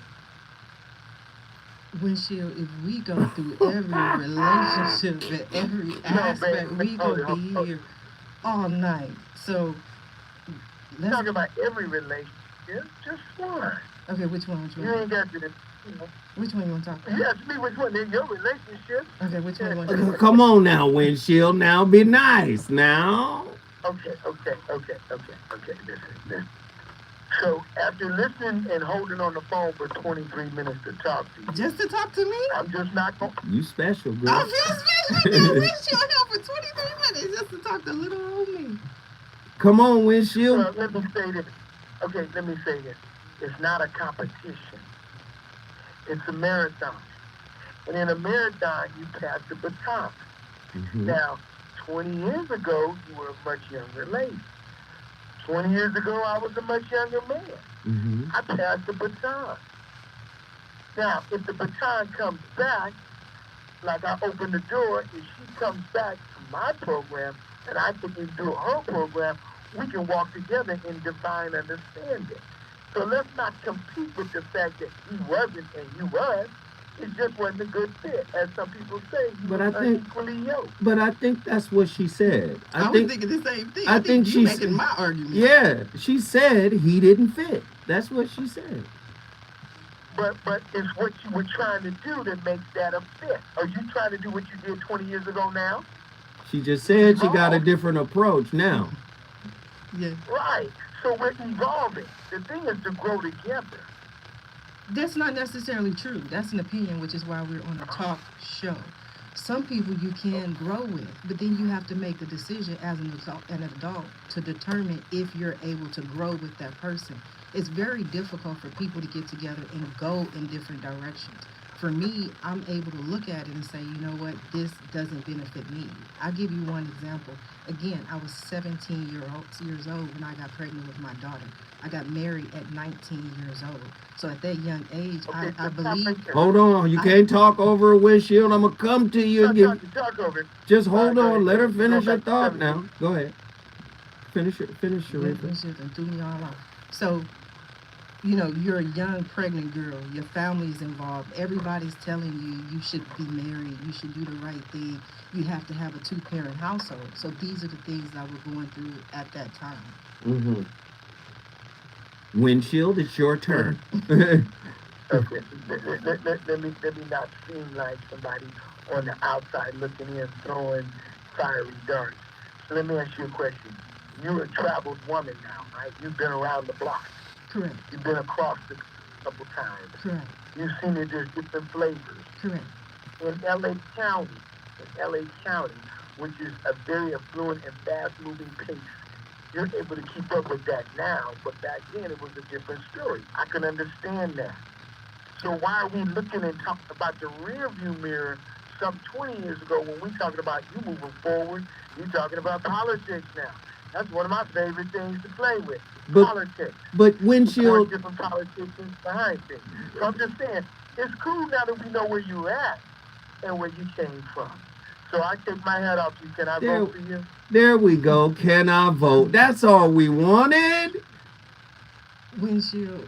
Windshield, if we go through every relationship and every aspect, we gonna be here all night. So let's Talk about every relationship, just one. Okay, which one? You ain't got to, Which one you want to talk about? you ask me which one in your relationship. Okay, which one you want to talk about? Come on now, Windshield. Now be nice. Now. Okay. Listen. So after listening and holding on the phone for 23 minutes to talk to you, Just to talk to me? I'm just not going. You special, girl. I feel special now. Windshield here for 23 minutes just to talk to little old me. Come on, Windshield. Let me say this. Okay, let me say this. It's not a competition. It's a marathon. And in a marathon, you pass the baton. Now, 20 years ago, you were a much younger lady. 20 years ago, I was a much younger man. I passed the baton. Now, if the baton comes back, like I open the door, if she comes back to my program and I can do her program, we can walk together in divine understanding. So let's not compete with the fact that he wasn't and you was. It just wasn't a good fit. As some people say, you But were I think- unequally yoked. But I think that's what she said. I was thinking the same thing. I think you she's making my argument. Yeah, she said he didn't fit. That's what she said. But it's what you were trying to do that makes that a fit. Are you trying to do what you did 20 years ago now? She just said she got a different approach now. Yeah. Right. So we're evolving. The thing is to grow together. That's not necessarily true. That's an opinion, which is why we're on a talk show. Some people you can grow with, but then you have to make the decision as an adult to determine if you're able to grow with that person. It's very difficult for people to get together and go in different directions. For me, I'm able to look at it and say, you know what, this doesn't benefit me. I'll give you one example. Again, I was 17 years old when I got pregnant with my daughter. I got married at 19 years old. So at that young age, I believe... Hold on, you can't talk over a Windshield. I'm gonna come to you and give. Talk over it. Just hold on. Let her Go finish her back to thought 17. now. Go ahead. Finish your Relationships and threw me all off. So, you know, you're a young pregnant girl. Your family's involved. Everybody's telling you you should be married. You should do the right thing. You have to have a 2-parent household. So these are the things I was going through at that time. Windshield, it's your turn. Okay. Let me not seem like somebody on the outside looking in, throwing fiery darts. So let me ask you a question. You're a traveled woman now, right? You've been around the block. Correct. You've been across it a couple times. Correct. You've seen it as different flavors. Correct. In LA County, which is a very affluent and fast-moving place, you're able to keep up with that now, but back then it was a different story. I can understand that. So why are we looking and talking about the rearview mirror some 20 years ago when we talking about you moving forward? You're talking about politics now. That's one of my favorite things to play with, politics. But Windshield... different politicians behind things. So I'm just saying, it's cool now that we know where you're at and where you came from. So I take my hat off to you. Can I vote for you? There we go. Can I vote? That's all we wanted. Windshield,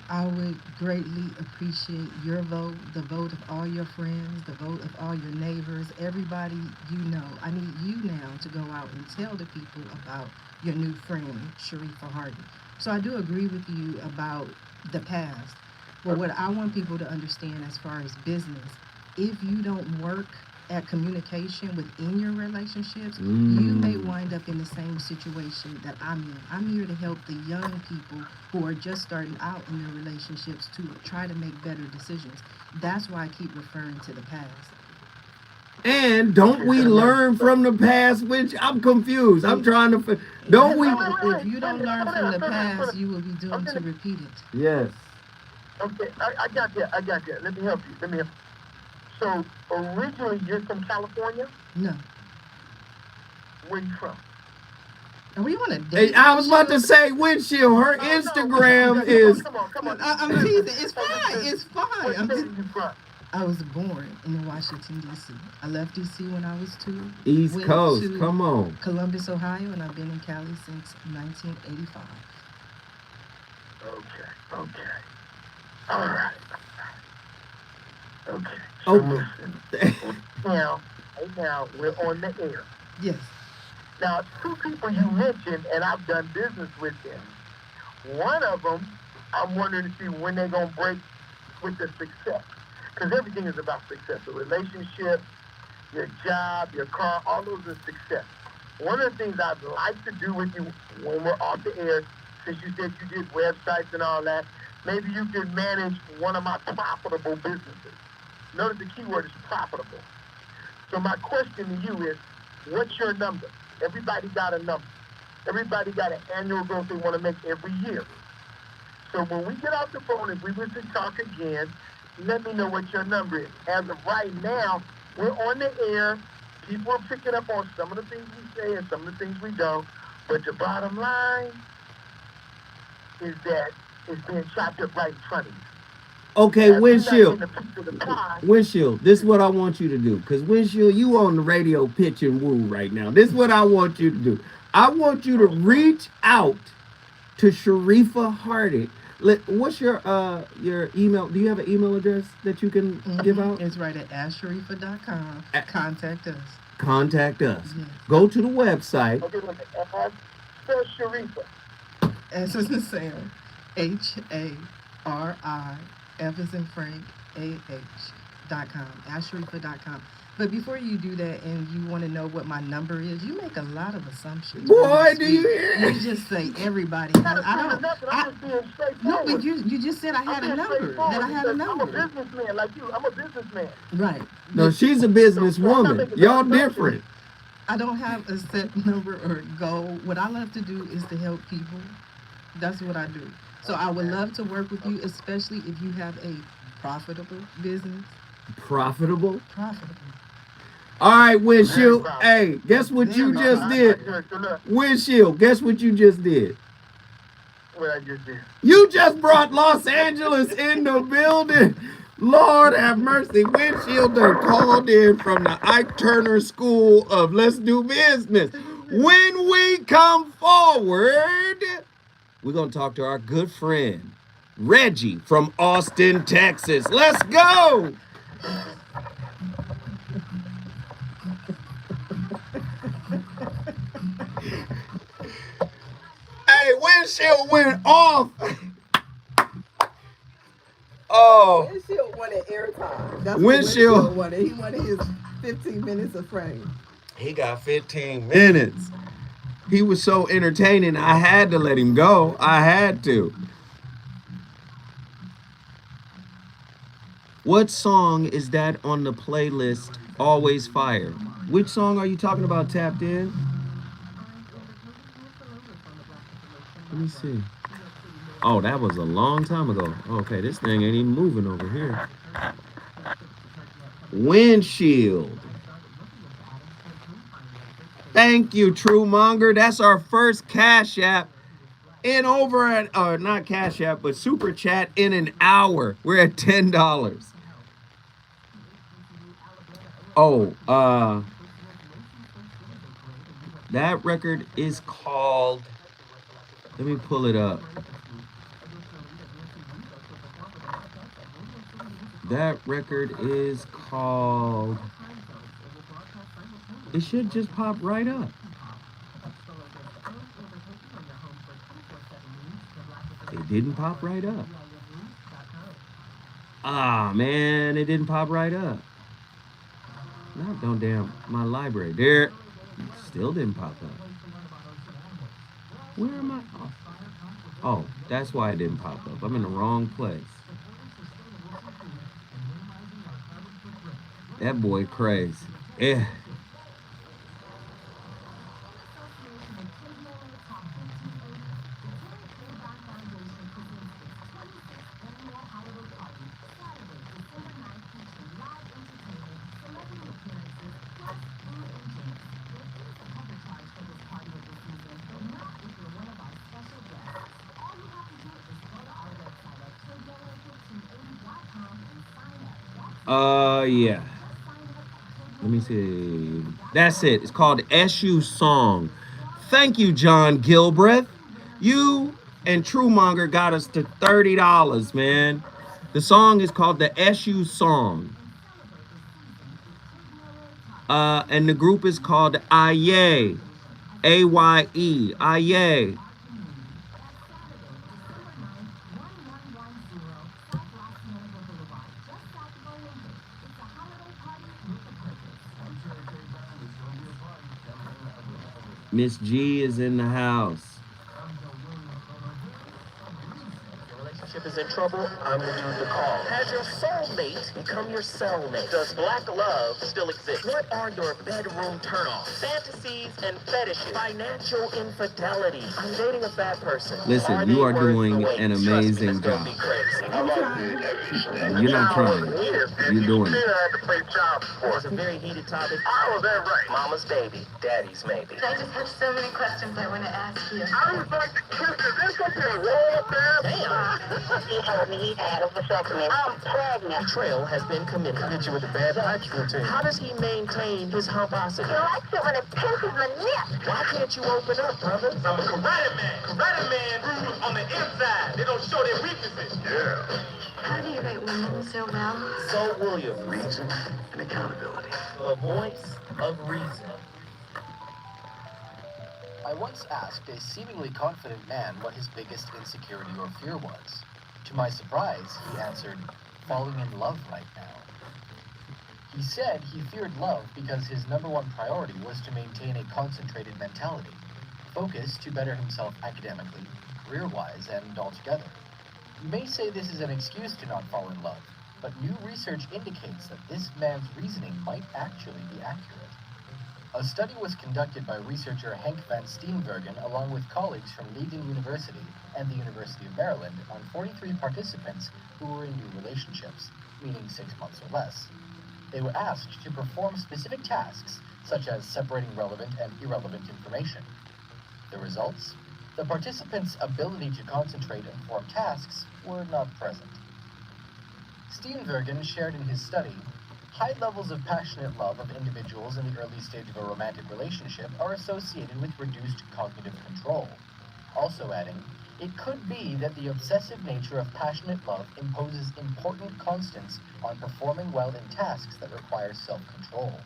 I would greatly appreciate your vote, the vote of all your friends, the vote of all your neighbors, everybody you know. I need you now to go out and tell the people about your new friend, Sharifa Hardy. So I do agree with you about the past. But what I want people to understand as far as business, if you don't work at communication within your relationships, you may wind up in the same situation that I'm in. I'm here to help the young people who are just starting out in their relationships to try to make better decisions. That's why I keep referring to the past. And don't we learn from the past? Which I'm confused. I'm trying to. Don't we? If you don't learn from the past, you will be doomed to repeat it. Yes. Okay, I got you. Let me help you. So, originally, you're from California? No. Where you from? Are we on a date? Hey, I was about to say, Windshield. Her Instagram is. Come on. I'm teasing. It's fine. It's What fine. state are you from? I was born in Washington, D.C. I left D.C. when I was 2. East Went Coast. to Come on. Columbus, Ohio, and I've been in Cali since 1985. Okay. All right. Okay. So Oh. listen. Right now, we're on the air. Yes. Now, 2 people you mentioned, and I've done business with them. One of them, I'm wondering to see when they're going to break with the success. Because everything is about success. A relationship, your job, your car, all those are success. One of the things I'd like to do with you when we're off the air, since you said you did websites and all that, maybe you could manage one of my profitable businesses. Notice the key word is profitable. So my question to you is, what's your number? Everybody got a number. Everybody got an annual growth they want to make every year. So when we get off the phone, if we were to talk again, let me know what your number is. As of right now, we're on the air. People are picking up on some of the things we say and some of the things we don't. But the bottom line is that it's being chopped up right in front of you. Okay, As we're not Windshield. getting a piece of the pie, Windshield, this is what I want you to do. Because Windshield, you on the radio pitch and woo right now. This is what I want you to do. I want you to reach out to Sharifa Hardy. What's your email? Do you have an email address that you can give out? It's right at asharifa.com. Contact us. Contact us. Yes. Go to the website. okay, look, spell Sharifa. S as in Sam. HARI. F as in Frank. AH.com. Asharifa.com. But before you do that and you want to know what my number is, you make a lot of assumptions. Boy, do you hear? You just say everybody. I I'm just being no, straightforward. but you just said I had a number. That I had a I'm a number. businessman like you. I'm a businessman. Right. No, she's a businesswoman. Y'all different. I don't have a set number or goal. What I love to do is to help people. That's what I do. So I would love to work with you, especially if you have a profitable business. Profitable. Profitable. All right, Windshield. Hey, guess what you just did? Windshield, guess what you just did? What I just did. You just brought Los Angeles in the building. Lord have mercy. Windshield done called in from the Ike Turner School of Let's Do Business. When we come forward, we're going to talk to our good friend, Reggie from Austin, Texas. Let's go. Hey, Windshield went off. Oh. Windshield wanted airtime. That's Windshield wanted. He wanted his 15 minutes of fame. He got 15 minutes. He was so entertaining, I had to let him go. I had to. What song is that on the playlist, Always Fire? Which song are you talking about, Tapped In? Let me see. Oh, that was a long time ago. Okay, this thing ain't even moving over here. Windshield. Thank you, True Monger. That's our first Cash App in over an, or not Cash App, but Super Chat in an hour. We're at $10. Oh, that record is called, let me pull it up. That record is called, it should just pop right up. It didn't pop right up. Ah, man, it didn't pop right up. No, don't damn my library. There, still didn't pop up. Where am I? Oh, that's why it didn't pop up. I'm in the wrong place. That boy crazy. Yeah. Yeah. Let me see. That's it. It's called SU Song. Thank you, John Gilbreth. You and Truemonger got us to $30, man. The song is called the SU Song. And the group is called Aye. A-Y-E. Aye. Miss G is in the house. Your relationship is in trouble, I'm the dude to call. Has your soulmate become your cellmate? Does black love still exist? What are your bedroom turnoffs? Fantasies and fetishes? Financial infidelity? I'm dating a bad person. Listen, you are doing an amazing job. You're not trying. You're doing it. It's a very heated topic. Oh, that right. Mama's baby, daddy's maybe. I just have so many questions I want to ask you. I was like to kiss her. There's something wrong up there. Damn. He told me he had a vasectomy. I'm pregnant. Betrayal has been committed. Hit you with a bad touch routine. How does he maintain his humposity? He likes it when it pinches my nip. Why can't you open up, brother? I'm a karate man. Karate man rules on the inside. They don't show their weaknesses. Yeah. How do you rate women so well? So William, Reason and accountability. the voice of reason. I once asked a seemingly confident man what his biggest insecurity or fear was. To my surprise, he answered, falling in love right now. He said he feared love because his #1 priority was to maintain a concentrated mentality, focused to better himself academically, career-wise, and altogether. You may say this is an excuse to not fall in love, but new research indicates that this man's reasoning might actually be accurate. A study was conducted by researcher Henk van Steenbergen along with colleagues from Leiden University and the University of Maryland on 43 participants who were in new relationships, meaning 6 months or less. They were asked to perform specific tasks, such as separating relevant and irrelevant information. The results? The participants' ability to concentrate and perform tasks were not present. Steenbergen shared in his study, high levels of passionate love of individuals in the early stage of a romantic relationship are associated with reduced cognitive control. Also adding, it could be that the obsessive nature of passionate love imposes important constants on performing well in tasks that require self-control.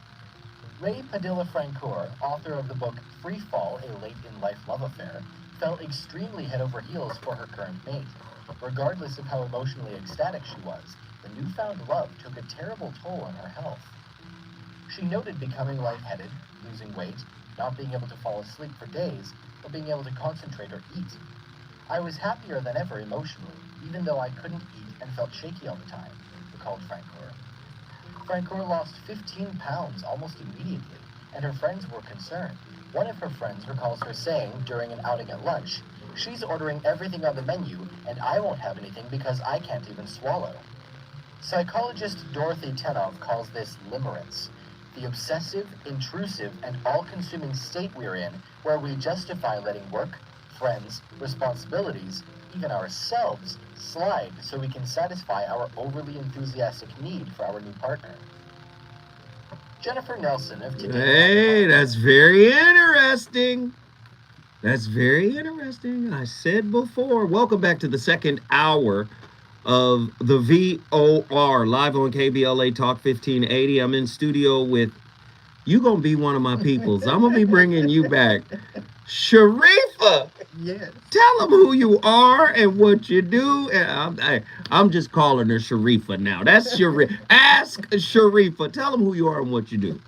Ray Padilla-Francoeur, author of the book Free Fall, A Late-in-Life Love Affair, fell extremely head over heels for her current mate. Regardless of how emotionally ecstatic she was, the newfound love took a terrible toll on her health. She noted becoming lightheaded, losing weight, not being able to fall asleep for days, or being able to concentrate or eat. I was happier than ever emotionally, even though I couldn't eat and felt shaky all the time, recalled Francoeur. Francoeur lost 15 pounds almost immediately, and her friends were concerned. One of her friends recalls her saying during an outing at lunch, "She's ordering everything on the menu, and I won't have anything because I can't even swallow." Psychologist Dorothy Tennov calls this limerence, the obsessive, intrusive, and all-consuming state we're in, where we justify letting work, friends, responsibilities, even ourselves, slide so we can satisfy our overly enthusiastic need for our new partner. Jennifer Nelson of Today. Hey, that's very interesting. That's very interesting. I said before, welcome back to the second hour of the VOR, live on KBLA Talk 1580. I'm in studio with, you gonna be one of my peoples. I'm gonna be bringing you back. Sharifa, Yes. tell them who you are and what you do. And I'm just calling her Sharifa now. That's Sharifa. Ask Sharifa. Tell them who you are and what you do.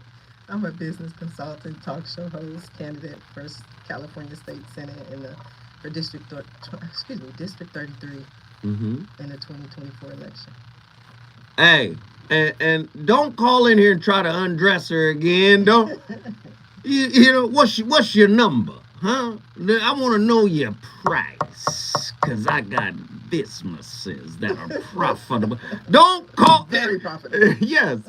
I'm a business consultant, talk show host, candidate for California State Senate for District 33 Mm-hmm. in the 2024 election. Hey, and don't call in here and try to undress her again. Don't. You know what's your number, huh? I want to know your price, cause I got businesses that are profitable. Don't call. Very profitable. Yes.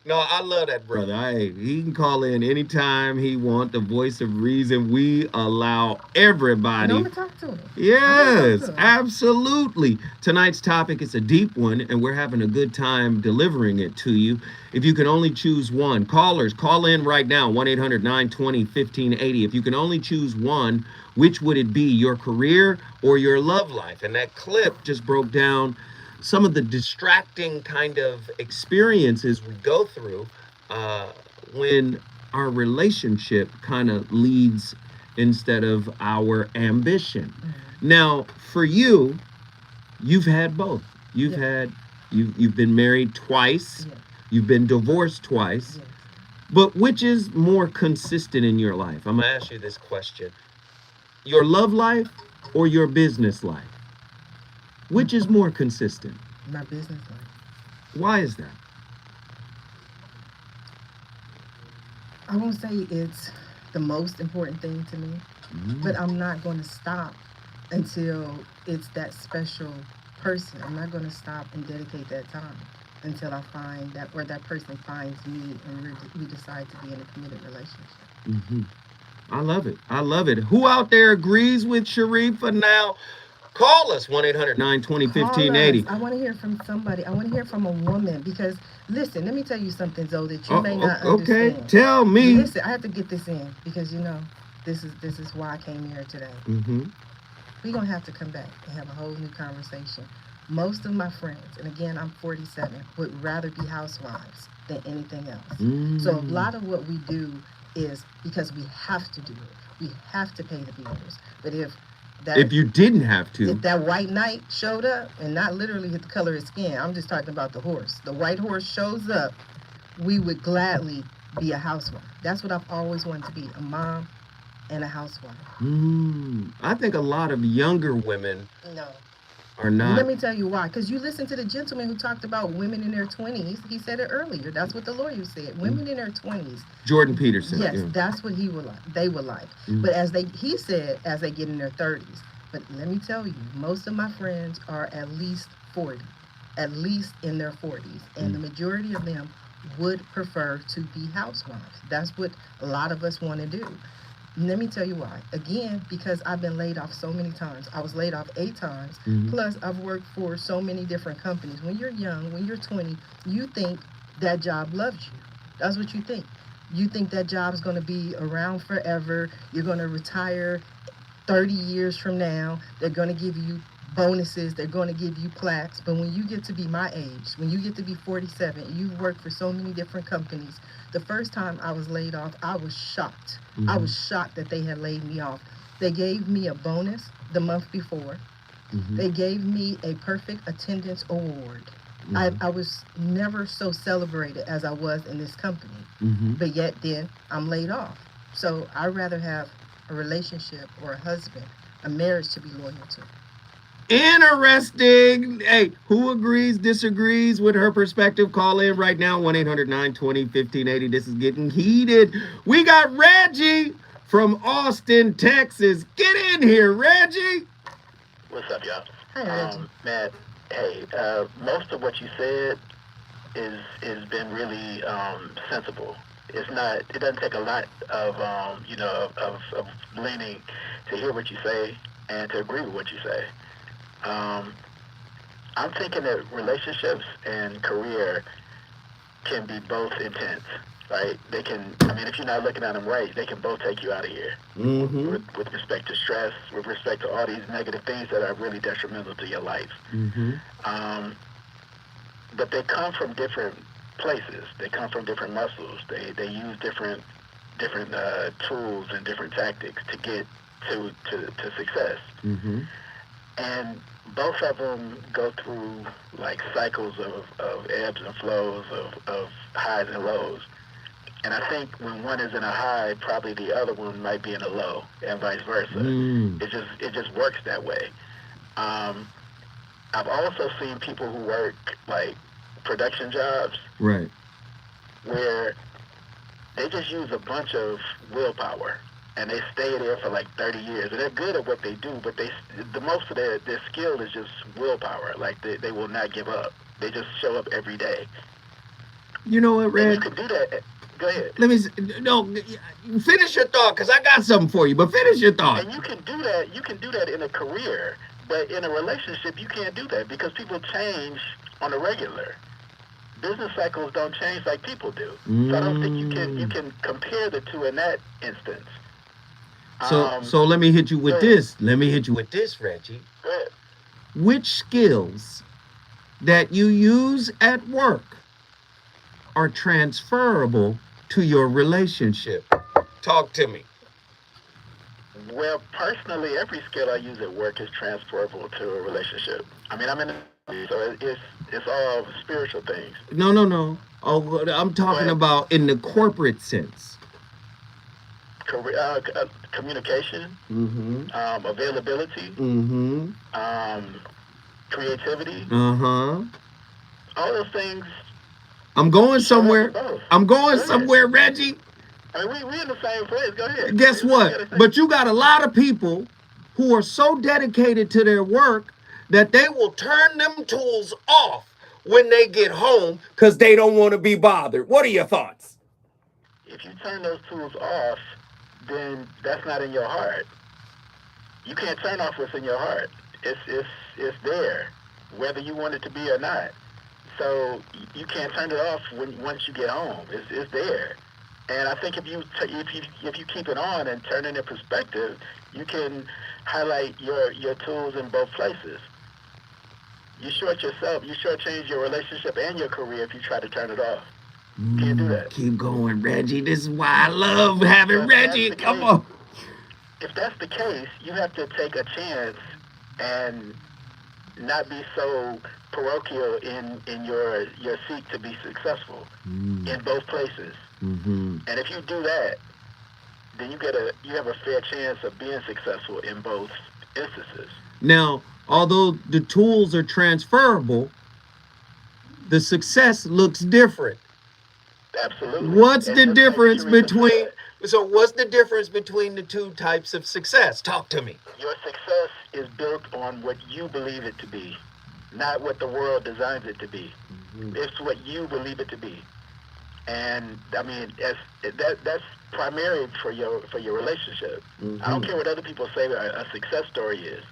No, I love that brother. He can call in anytime he want. The voice of reason. We allow everybody. And I'm gonna talk to him. Yes, absolutely. Tonight's topic is a deep one, and we're having a good time delivering it to you. If you can only choose one, callers, call in right now, 1-800-920-1580. If you can only choose one, which would it be, your career or your love life? And that clip just broke down some of the distracting kind of experiences we go through when our relationship kind of leads instead of our ambition. Now, for you, you've had both. You've been married twice. You've been divorced twice. But which is more consistent in your life? I'm gonna ask you this question: your love life or your business life? Which is more consistent? My business life. Why is that? I won't say it's the most important thing to me, but I'm not going to stop until it's that special person. I'm not going to stop and dedicate that time until I find that, or that person finds me and we decide to be in a committed relationship. Mm-hmm. I love it. I love it. Who out there agrees with Sharifa now? Call us, 1-800-920-1580. I want to hear from somebody. I want to hear from a woman because, listen, let me tell you something, Zoe, that you may not understand. Okay, tell me. Listen, I have to get this in because, you know, this is why I came here today. Mm-hmm. We're going to have to come back and have a whole new conversation. Most of my friends, and again, I'm 47, would rather be housewives than anything else. So a lot of what we do is because we have to do it. We have to pay the bills. But if you didn't have to. If that white knight showed up, and not literally the color of his skin, I'm just talking about the horse. The white horse shows up, we would gladly be a housewife. That's what I've always wanted to be, a mom and a housewife. I think a lot of younger women are not. Let me tell you why. Because you listen to the gentleman who talked about women in their 20s. He said it earlier. That's what the lawyer said. Women in their 20s. Jordan Peterson. Yes, that's what he would like. They would like. But he said as they get in their 30s. But let me tell you, most of my friends are at least 40, at least in their 40s, and the majority of them would prefer to be housewives. That's what a lot of us want to do. Let me tell you why. Again, because I've been laid off so many times. I was laid off 8 times. Plus, I've worked for so many different companies. When you're young, when you're 20, you think that job loves you. That's what you think. You think that job is going to be around forever. You're going to retire 30 years from now. They're going to give you bonuses. They're going to give you plaques. But when you get to be my age, when you get to be 47, you've worked for so many different companies. The first time I was laid off, I was shocked. I was shocked that they had laid me off. They gave me a bonus the month before. They gave me a perfect attendance award. I was never so celebrated as I was in this company. But yet then I'm laid off. So I'd rather have a relationship or a husband, a marriage to be loyal to. Interesting. Hey, who agrees, disagrees with her perspective? Call in right now, 1-800-920-1580. This is getting heated. We got Reggie from Austin, Texas. Get in here, Reggie. What's up, y'all? Hi, Reggie. Matt, hey, most of what you said is been really sensible. It doesn't take a lot of of leaning to hear what you say and to agree with what you say. I'm thinking that relationships and career can be both intense, right? They can, if you're not looking at them right, they can both take you out of here. With respect to stress, with respect to all these negative things that are really detrimental to your life. But they come from different places. They come from different muscles. They use different different tools and different tactics to get to success. Mm-hmm. And both of them go through like cycles of ebbs and flows, of highs and lows. And I think when one is in a high, probably the other one might be in a low, and vice versa. It just works that way. I've also seen people who work like production jobs, Right. where they just use a bunch of willpower, and they stay there for like 30 years. And they're good at what they do, but the most of their skill is just willpower. Like they will not give up. They just show up every day. You know what, And Red? you can do that. Go ahead. Let me no finish your thought, because I got something for you. But finish your thought. And you can do that. You can do that in a career, but in a relationship, you can't do that because people change on a regular. Business cycles don't change like people do. So I don't think you can compare the two in that instance. So let me hit you with this. Let me hit you with this, Reggie. Go ahead. Which skills that you use at work are transferable to your relationship? Talk to me. Well, personally, every skill I use at work is transferable to a relationship. I mean, I'm in so it's all spiritual things. No. Oh, I'm talking about in the corporate sense. Communication, availability, creativity, Uh-huh. all those things. I'm going somewhere. both. I'm going Go ahead. somewhere, Reggie. I mean, we in the same place. Go ahead. Guess what? But you got a lot of people who are so dedicated to their work that they will turn them tools off when they get home because they don't want to be bothered. What are your thoughts? If you turn those tools off, then that's not in your heart. You can't turn off what's in your heart. It's there, whether you want it to be or not. So you can't turn it off once you get home. It's there. And I think if you keep it on and turn it in perspective, you can highlight your tools in both places. You shortchange your relationship and your career if you try to turn it off. You can't do that. Keep going, Reggie. This is why I love having So if Reggie. that's the Come case- on. If that's the case, you have to take a chance and not be so parochial in your seek to be successful in both places. Mm-hmm. And if you do that, then you have a fair chance of being successful in both instances. Now, although the tools are transferable, the success looks different. Absolutely. What's And the just like difference Teresa between said, what's the difference between the two types of success? Talk to me. your success is built on what you believe it to be, not what the world designs it to be. It's what you believe it to be. And I mean, that's primary for your relationship. I don't care what other people say a success story is.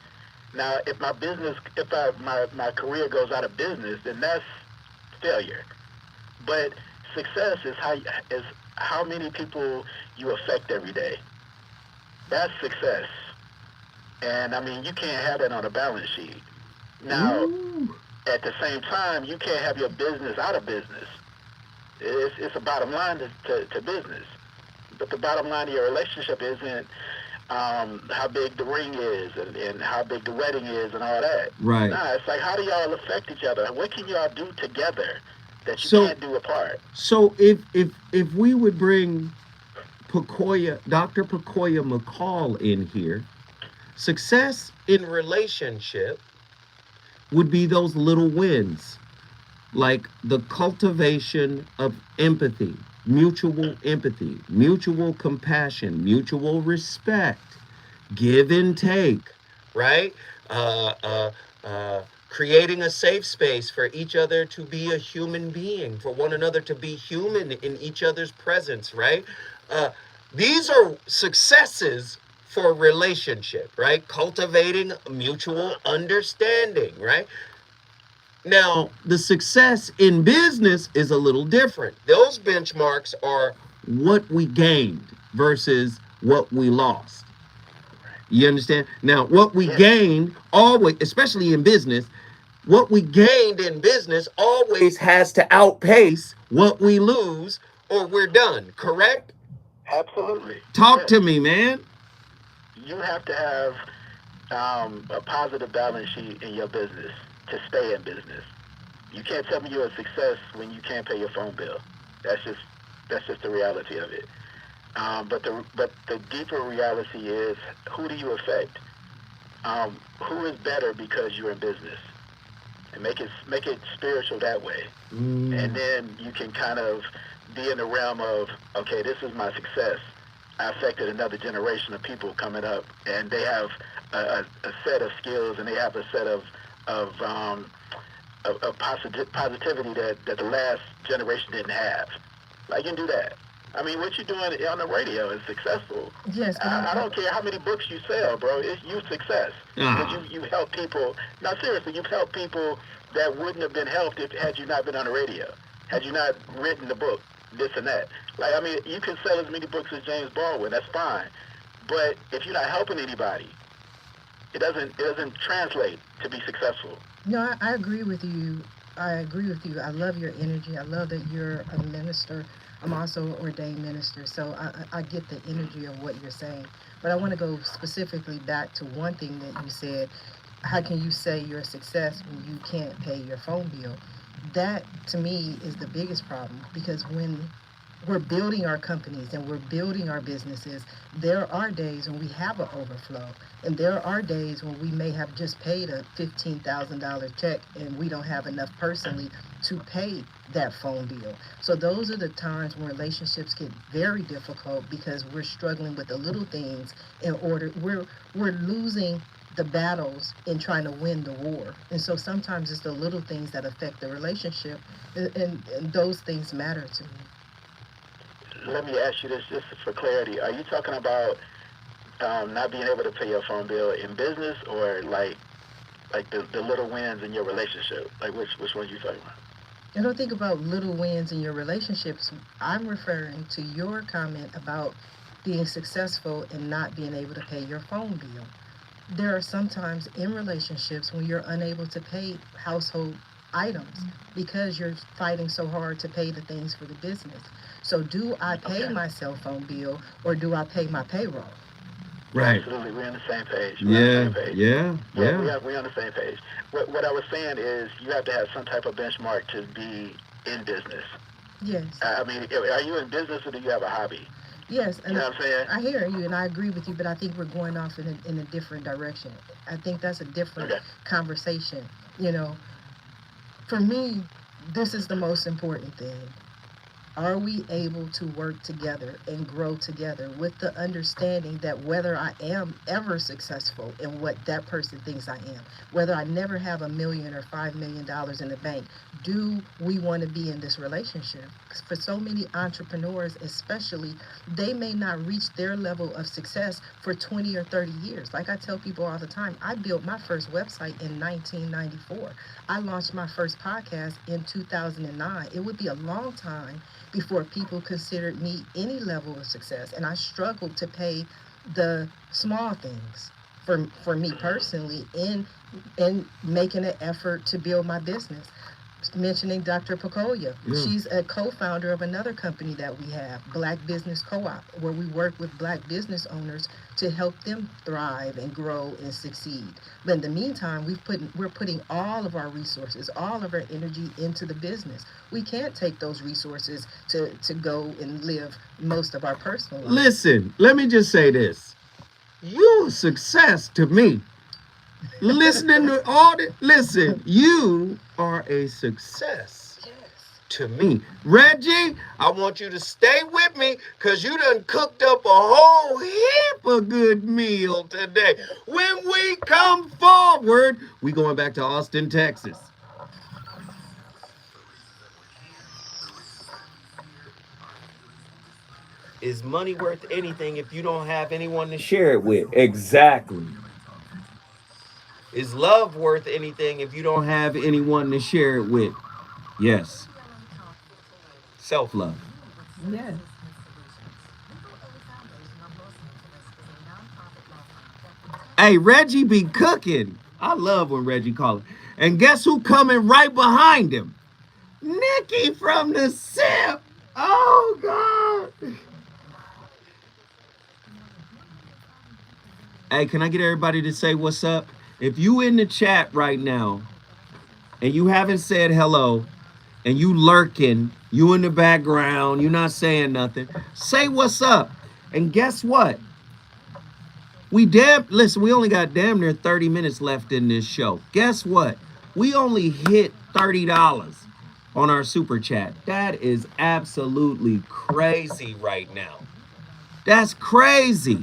Now, if my career goes out of business, then that's failure. But success is how many people you affect every day. That's success. And I mean, you can't have that on a balance sheet. Now, at the same time, you can't have your business out of business. It's a bottom line to business. But the bottom line of your relationship isn't how big the ring is and how big the wedding is and all that. Right. Nah, it's like, how do y'all affect each other? What can y'all do together that you can't do apart? So if we would bring Dr. Pacoya McCall in here, success in relationship would be those little wins, like the cultivation of empathy, mutual compassion, mutual respect, give and take, right? Creating a safe space for each other to be a human being, for one another to be human in each other's presence, right? These are successes for relationship, right? Cultivating mutual understanding, right? Now, the success in business is a little different. Those benchmarks are what we gained versus what we lost. You understand? Now, what we gained always, especially in business, what we gained in business always has to outpace what we lose or we're done, correct? Absolutely. Talk to me, man. You have to have a positive balance sheet in your business to stay in business. You can't tell me you're a success when you can't pay your phone bill. That's just the reality of it. But the deeper reality is, who do you affect? Who is better because you're in business? And make it spiritual that way. And then you can kind of be in the realm of, okay, this is my success. I affected another generation of people coming up, and they have a set of skills, and they have a set of positivity that the last generation didn't have. Like, you can do that. I mean, what you're doing on the radio is successful. Yes. I don't care how many books you sell, bro. It's you success. Because you help people. No, seriously, you've helped people that wouldn't have been helped had you not been on the radio, had you not written the book, this and that. Like, I mean, you can sell as many books as James Baldwin. That's fine. But if you're not helping anybody, it doesn't translate to be successful. No, I agree with you. I agree with you. I love your energy. I love that you're a minister. I'm also an ordained minister, so I get the energy of what you're saying. But I want to go specifically back to one thing that you said. How can you say you're a success when you can't pay your phone bill? That, to me, is the biggest problem, because when we're building our companies and we're building our businesses, there are days when we have an overflow. And there are days when we may have just paid a $15,000 check and we don't have enough personally to pay that phone bill. So those are the times when relationships get very difficult, because we're struggling with the little things in order, we're losing the battles in trying to win the war. And so sometimes it's the little things that affect the relationship, and those things matter to me. Let me ask you this just for clarity. Are you talking about not being able to pay your phone bill in business, or like the little wins in your relationship? Like, which one are you talking about? I don't think about little wins in your relationships. I'm referring to your comment about being successful and not being able to pay your phone bill. There are sometimes in relationships when you're unable to pay household items because you're fighting so hard to pay the things for the business. So do I pay my cell phone bill, or do I pay my payroll? Right. Absolutely, we're on the same page. Yeah. We're on the same page. What I was saying is, you have to have some type of benchmark to be in business. Yes. I mean, are you in business, or do you have a hobby? Yes, and you know what I'm saying? I hear you, and I agree with you, but I think we're going off in a different direction. I think that's a different conversation. You know, for me, this is the most important thing. Are we able to work together and grow together with the understanding that whether I am ever successful in what that person thinks I am, whether I never have $1 million or $5 million in the bank, do we want to be in this relationship? Because for so many entrepreneurs, especially, they may not reach their level of success for 20 or 30 years. Like I tell people all the time, I built my first website in 1994. I launched my first podcast in 2009. It would be a long time before people considered me any level of success. And I struggled to pay the small things for me personally in making an effort to build my business. Mentioning Dr. Pacolia. She's a co-founder of another company that we have, Black Business Co-op, where we work with Black business owners to help them thrive and grow and succeed. But in the meantime, we're putting all of our resources, all of our energy into the business. We can't take those resources to go and live most of our personal lives. Listen, let me just say this. You're a success to me. Listening to all this, listen, you are a success to me. Reggie, I want you to stay with me, because you done cooked up a whole heap of good meal today. When we come forward, we going back to Austin, Texas. Is money worth anything if you don't have anyone to share it with? Exactly. Is love worth anything if you don't have anyone to share it with? Yes. Self-love. Yes. Hey, Reggie be cooking. I love when Reggie calls. And guess who coming right behind him? Nikki from the SIP. Oh, God. Hey, can I get everybody to say what's up? If you in the chat right now and you haven't said hello and you lurking, you in the background, you not saying nothing, say what's up. And guess what? Listen, we only got damn near 30 minutes left in this show. Guess what? We only hit $30 on our super chat. That is absolutely crazy right now. That's crazy.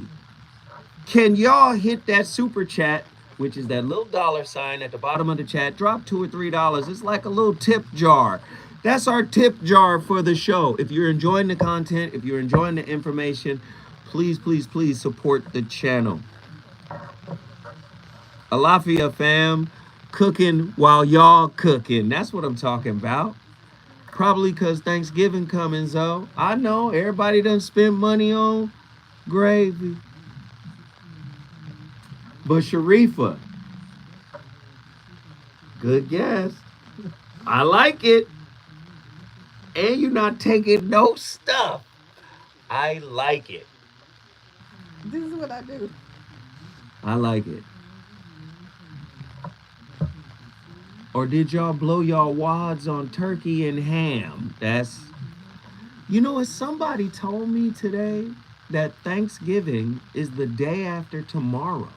Can y'all hit that super chat, which is that little dollar sign at the bottom of the chat? Drop $2 or $3. It's like a little tip jar. That's our tip jar for the show. If you're enjoying the content, if you're enjoying the information, please, please, please support the channel. Alafia fam, cooking while y'all cooking. That's what I'm talking about. Probably because Thanksgiving coming, so I know everybody done spend money on gravy. But Sharifa, good guess. I like it. And you're not taking no stuff. I like it. This is what I do. I like it. Or did y'all blow y'all wads on turkey and ham? You know what? Somebody told me today that Thanksgiving is the day after tomorrow.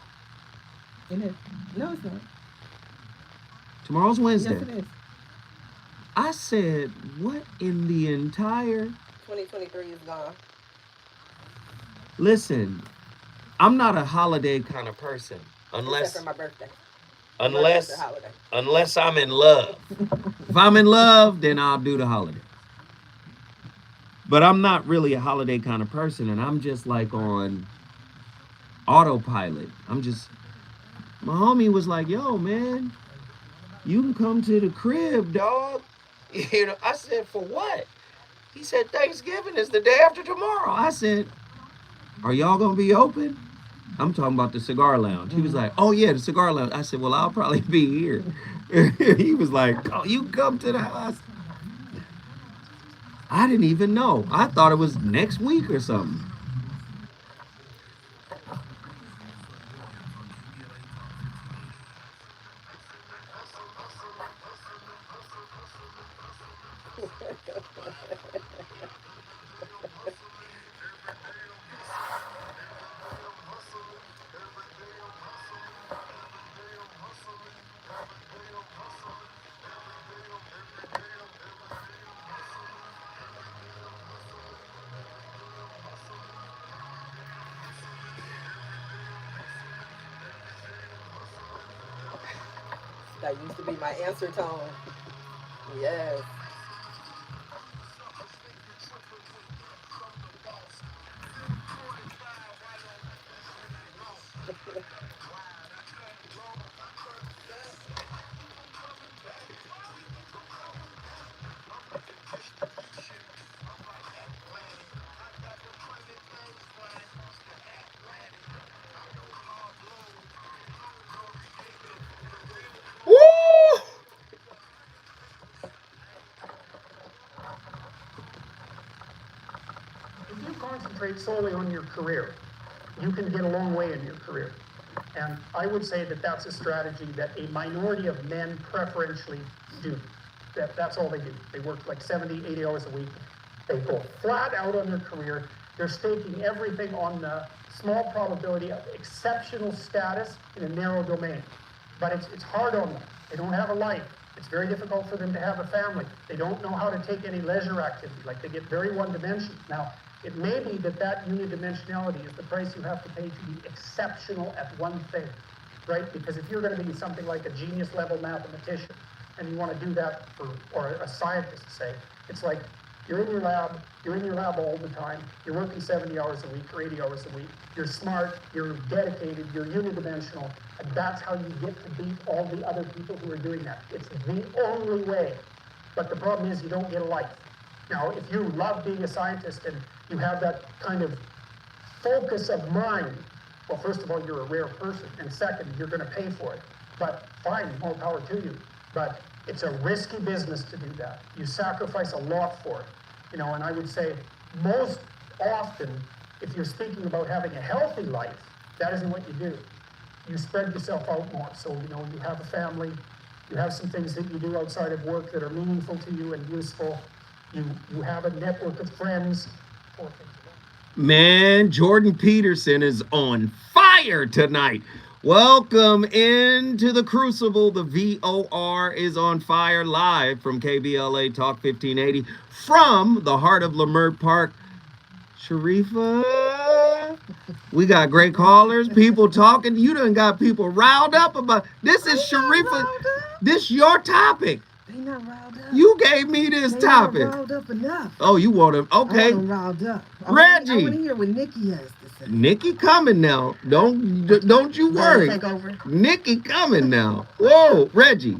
It is. No, it's not. Tomorrow's Wednesday. Yes, it is. I said, what in the entire... 2023 is gone. Listen, I'm not a holiday kind of person. Except for my birthday. Unless I'm in love. If I'm in love, then I'll do the holiday. But I'm not really a holiday kind of person, and I'm just like on autopilot. My homie was like, yo, man, you can come to the crib, dog. You know, I said, for what? He said, Thanksgiving is the day after tomorrow. I said, are y'all gonna be open? I'm talking about the cigar lounge. He was like, oh yeah, the cigar lounge. I said, well, I'll probably be here. He was like, oh, you come to the house. I didn't even know. I thought it was next week or something. That used to be my answer tone. Yes. If you concentrate solely on your career, you can get a long way in your career. And I would say that that's a strategy that a minority of men preferentially do. That's all they do. They work like 70, 80 hours a week. They go flat out on their career. They're staking everything on the small probability of exceptional status in a narrow domain. But it's hard on them. They don't have a life. It's very difficult for them to have a family. They don't know how to take any leisure activity. Like, they get very one-dimensional. Now, it may be that unidimensionality is the price you have to pay to be exceptional at one thing, right? Because if you're going to be something like a genius-level mathematician, and you want to do that or a scientist, say, it's like you're in your lab all the time, you're working 70 hours a week or 80 hours a week, you're smart, you're dedicated, you're unidimensional, and that's how you get to beat all the other people who are doing that. It's the only way. But the problem is you don't get a life. Now, if you love being a scientist and you have that kind of focus of mind, well, first of all, you're a rare person, and second, you're going to pay for it. But fine, more power to you. But it's a risky business to do that. You sacrifice a lot for it. You know, and I would say most often, if you're speaking about having a healthy life, That isn't what you do. You spread yourself out more. So, you have a family, you have some things that you do outside of work that are meaningful to you and useful. You have a network of friends. Man, Jordan Peterson is on fire tonight. Welcome into the Crucible. The VOR is on fire live from KBLA Talk 1580 from the heart of Leimert Park. Sharifa, we got great callers, people talking. You done got people riled up about this. Is Sharifa, this your topic. They not riled up. You gave me this topic. Not riled up enough. Oh, you want him? Okay. I want them riled up. Reggie. I want to hear what Nikki has to say. Nikki coming now. Don't you worry. Take over. Nikki coming now. Whoa, Reggie.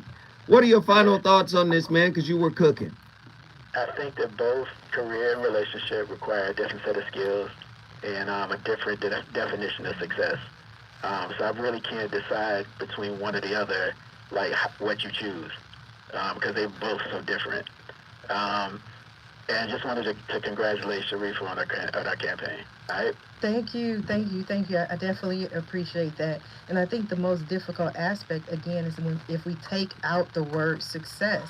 What are your final thoughts on this, man? Because you were cooking. I think that both career and relationship require a different set of skills and a different definition of success. So I really can't decide between one or the other, like what you choose, because they're both so different. And just wanted to congratulate Sharifa on our campaign. All right? Thank you. I definitely appreciate that. And I think the most difficult aspect, again, is if we take out the word success.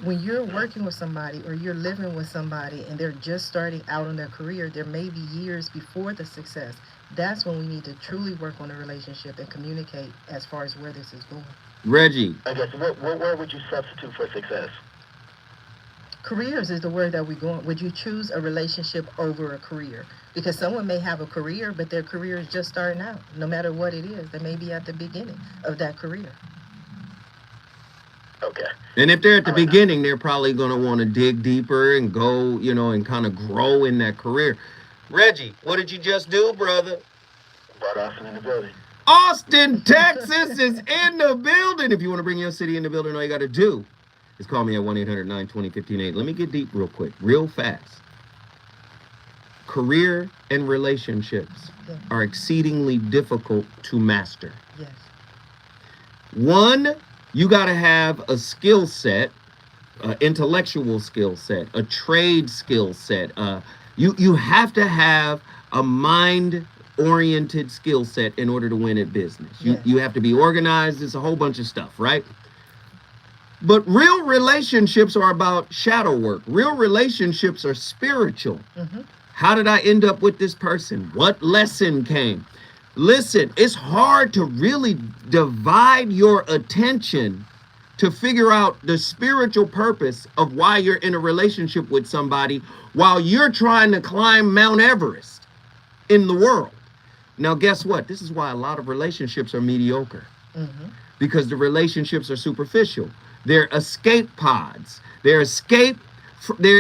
When you're working with somebody or you're living with somebody and they're just starting out in their career, there may be years before the success. That's when we need to truly work on the relationship and communicate as far as where this is going. Reggie. I guess, what word would you substitute for success? Careers is the word that we're going. Would you choose a relationship over a career? Because someone may have a career, but their career is just starting out. No matter what it is, they may be at the beginning of that career. Okay. And if they're at the beginning, they're probably going to want to dig deeper and go, and kind of grow in that career. Reggie, what did you just do, brother? Brought Austin in the building. Austin, Texas is in the building. If you want to bring your city in the building, all you got to do is call me at 1-800-920-1580. Let me get deep real quick, real fast. Career and relationships are exceedingly difficult to master. Yes. One, you got to have a skill set, intellectual skill set, a trade skill set. You have to have a mind-oriented skill set in order to win at business. You have to be organized. It's a whole bunch of stuff, right? But real relationships are about shadow work. Real relationships are spiritual. Mm-hmm. How did I end up with this person? What lesson came? Listen, it's hard to really divide your attention to figure out the spiritual purpose of why you're in a relationship with somebody while you're trying to climb Mount Everest in the world. Now, guess what? This is why a lot of relationships are mediocre. Mm-hmm. Because the relationships are superficial. They're escape pods. They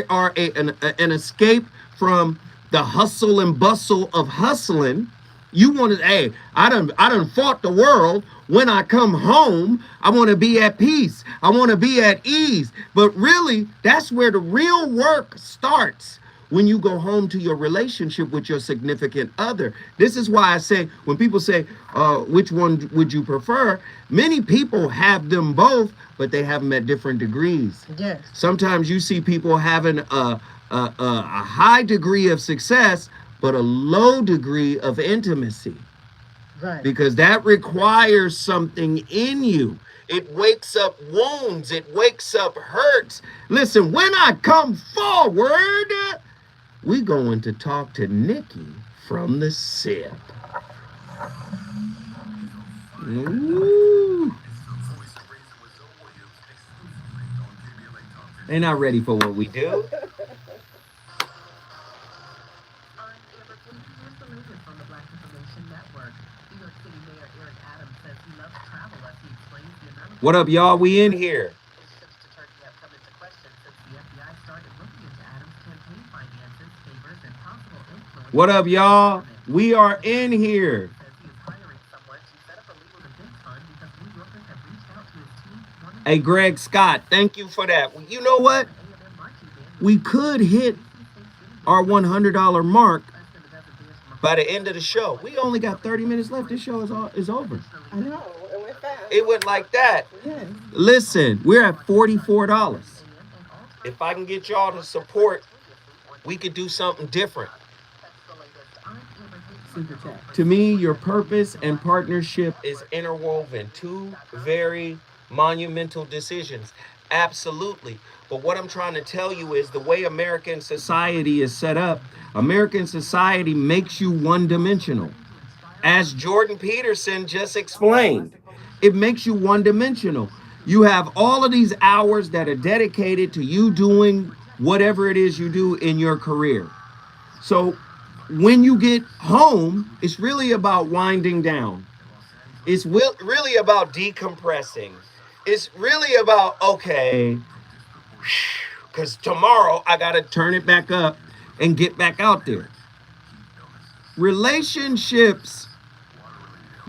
are an escape from the hustle and bustle of hustling. You want to, I done fought the world. When I come home, I want to be at peace. I want to be at ease. But really, that's where the real work starts. When you go home to your relationship with your significant other. This is why I say, when people say, which one would you prefer? Many people have them both, but they have them at different degrees. Yes. Sometimes you see people having a high degree of success, but a low degree of intimacy. Right. Because that requires something in you. It wakes up wounds. It wakes up hurts. Listen, when I come forward, we're going to talk to Nikki from the SIP. Ooh. They not ready for what we do. What up, y'all? We in here. What up, y'all? We are in here. Hey, Greg Scott, thank you for that. You know what? We could hit our $100 mark by the end of the show. We only got 30 minutes left. This show is over. I know, it went fast. It went like that. Yes. Listen, we're at $44. If I can get y'all to support, we could do something different. super chat. To me, your purpose and partnership is interwoven. Two very monumental decisions. Absolutely. But what I'm trying to tell you is the way American society is set up, American society makes you one-dimensional. As Jordan Peterson just explained, it makes you one-dimensional. You have all of these hours that are dedicated to you doing whatever it is you do in your career. So when you get home, it's really about winding down. It's really about decompressing. It's really about, okay, because tomorrow I got to turn it back up and get back out there. Relationships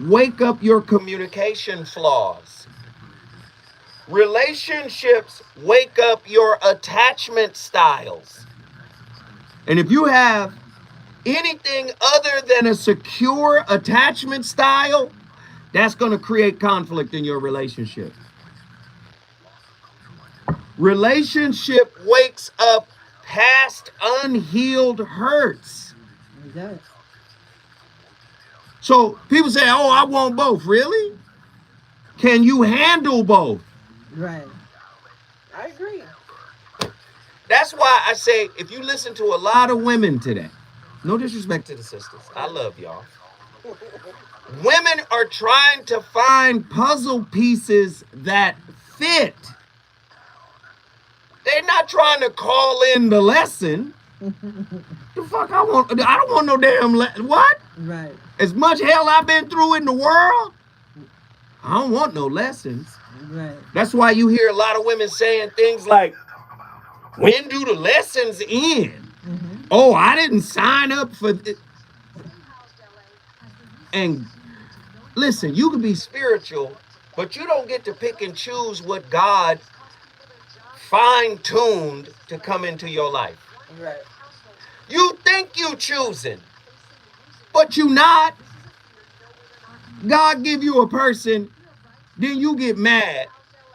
wake up your communication flaws. Relationships wake up your attachment styles. And if you have anything other than a secure attachment style, that's going to create conflict in your relationship. Relationship wakes up past unhealed hurts. Yes. So people say, oh, I want both. Really? Can you handle both? Right. I agree. That's why I say, if you listen to a lot of women today, no disrespect to the sisters, I love y'all. Women are trying to find puzzle pieces that fit. They're not trying to call in the lesson. The fuck I don't want no damn what? Right. As much hell I've been through in the world, I don't want no lessons. Right. That's why you hear a lot of women saying things like, when do the lessons end? Mm-hmm. Oh, I didn't sign up for it. And listen, you can be spiritual, but you don't get to pick and choose what God fine-tuned to come into your life. Right. You think you choosing, but you not. God give you a person, then you get mad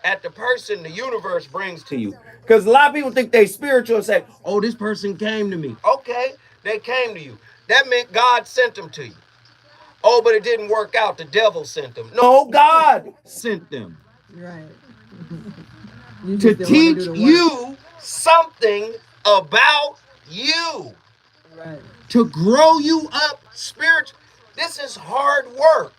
at the person the universe brings to you. Because a lot of people think they spiritual and say, oh, this person came to me. Okay, they came to you. That meant God sent them to you. Oh, but it didn't work out. The devil sent them. No, God sent them. Right. To teach you something about you. Right. To grow you up spiritually. This is hard work.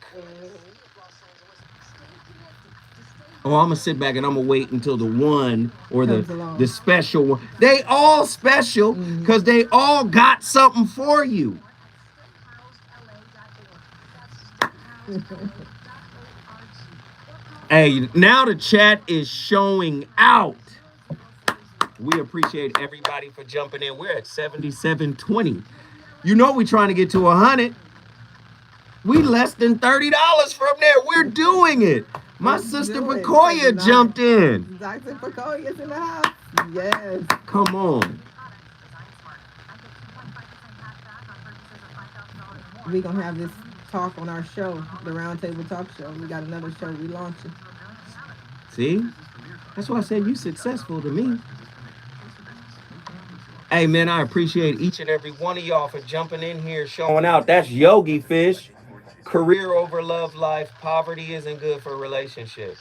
Oh, I'm going to sit back and I'm going to wait until the one or the special one. They all special because they all got something for you. Hey, now the chat is showing out. We appreciate everybody for jumping in. We're at 7720. You know we're trying to get to 100. We less than $30 from there. We're doing it. My sister Pacoya jumped in. Dr. Pacoya's in the house. Yes. Come on. We're going to have this talk on our show, the Roundtable Talk Show. We got another show we launching. See? That's why I said you successful to me. Hey, man, I appreciate each and every one of y'all for jumping in here, showing out. That's Yogi Fish. Career over love life. Poverty isn't good for relationships.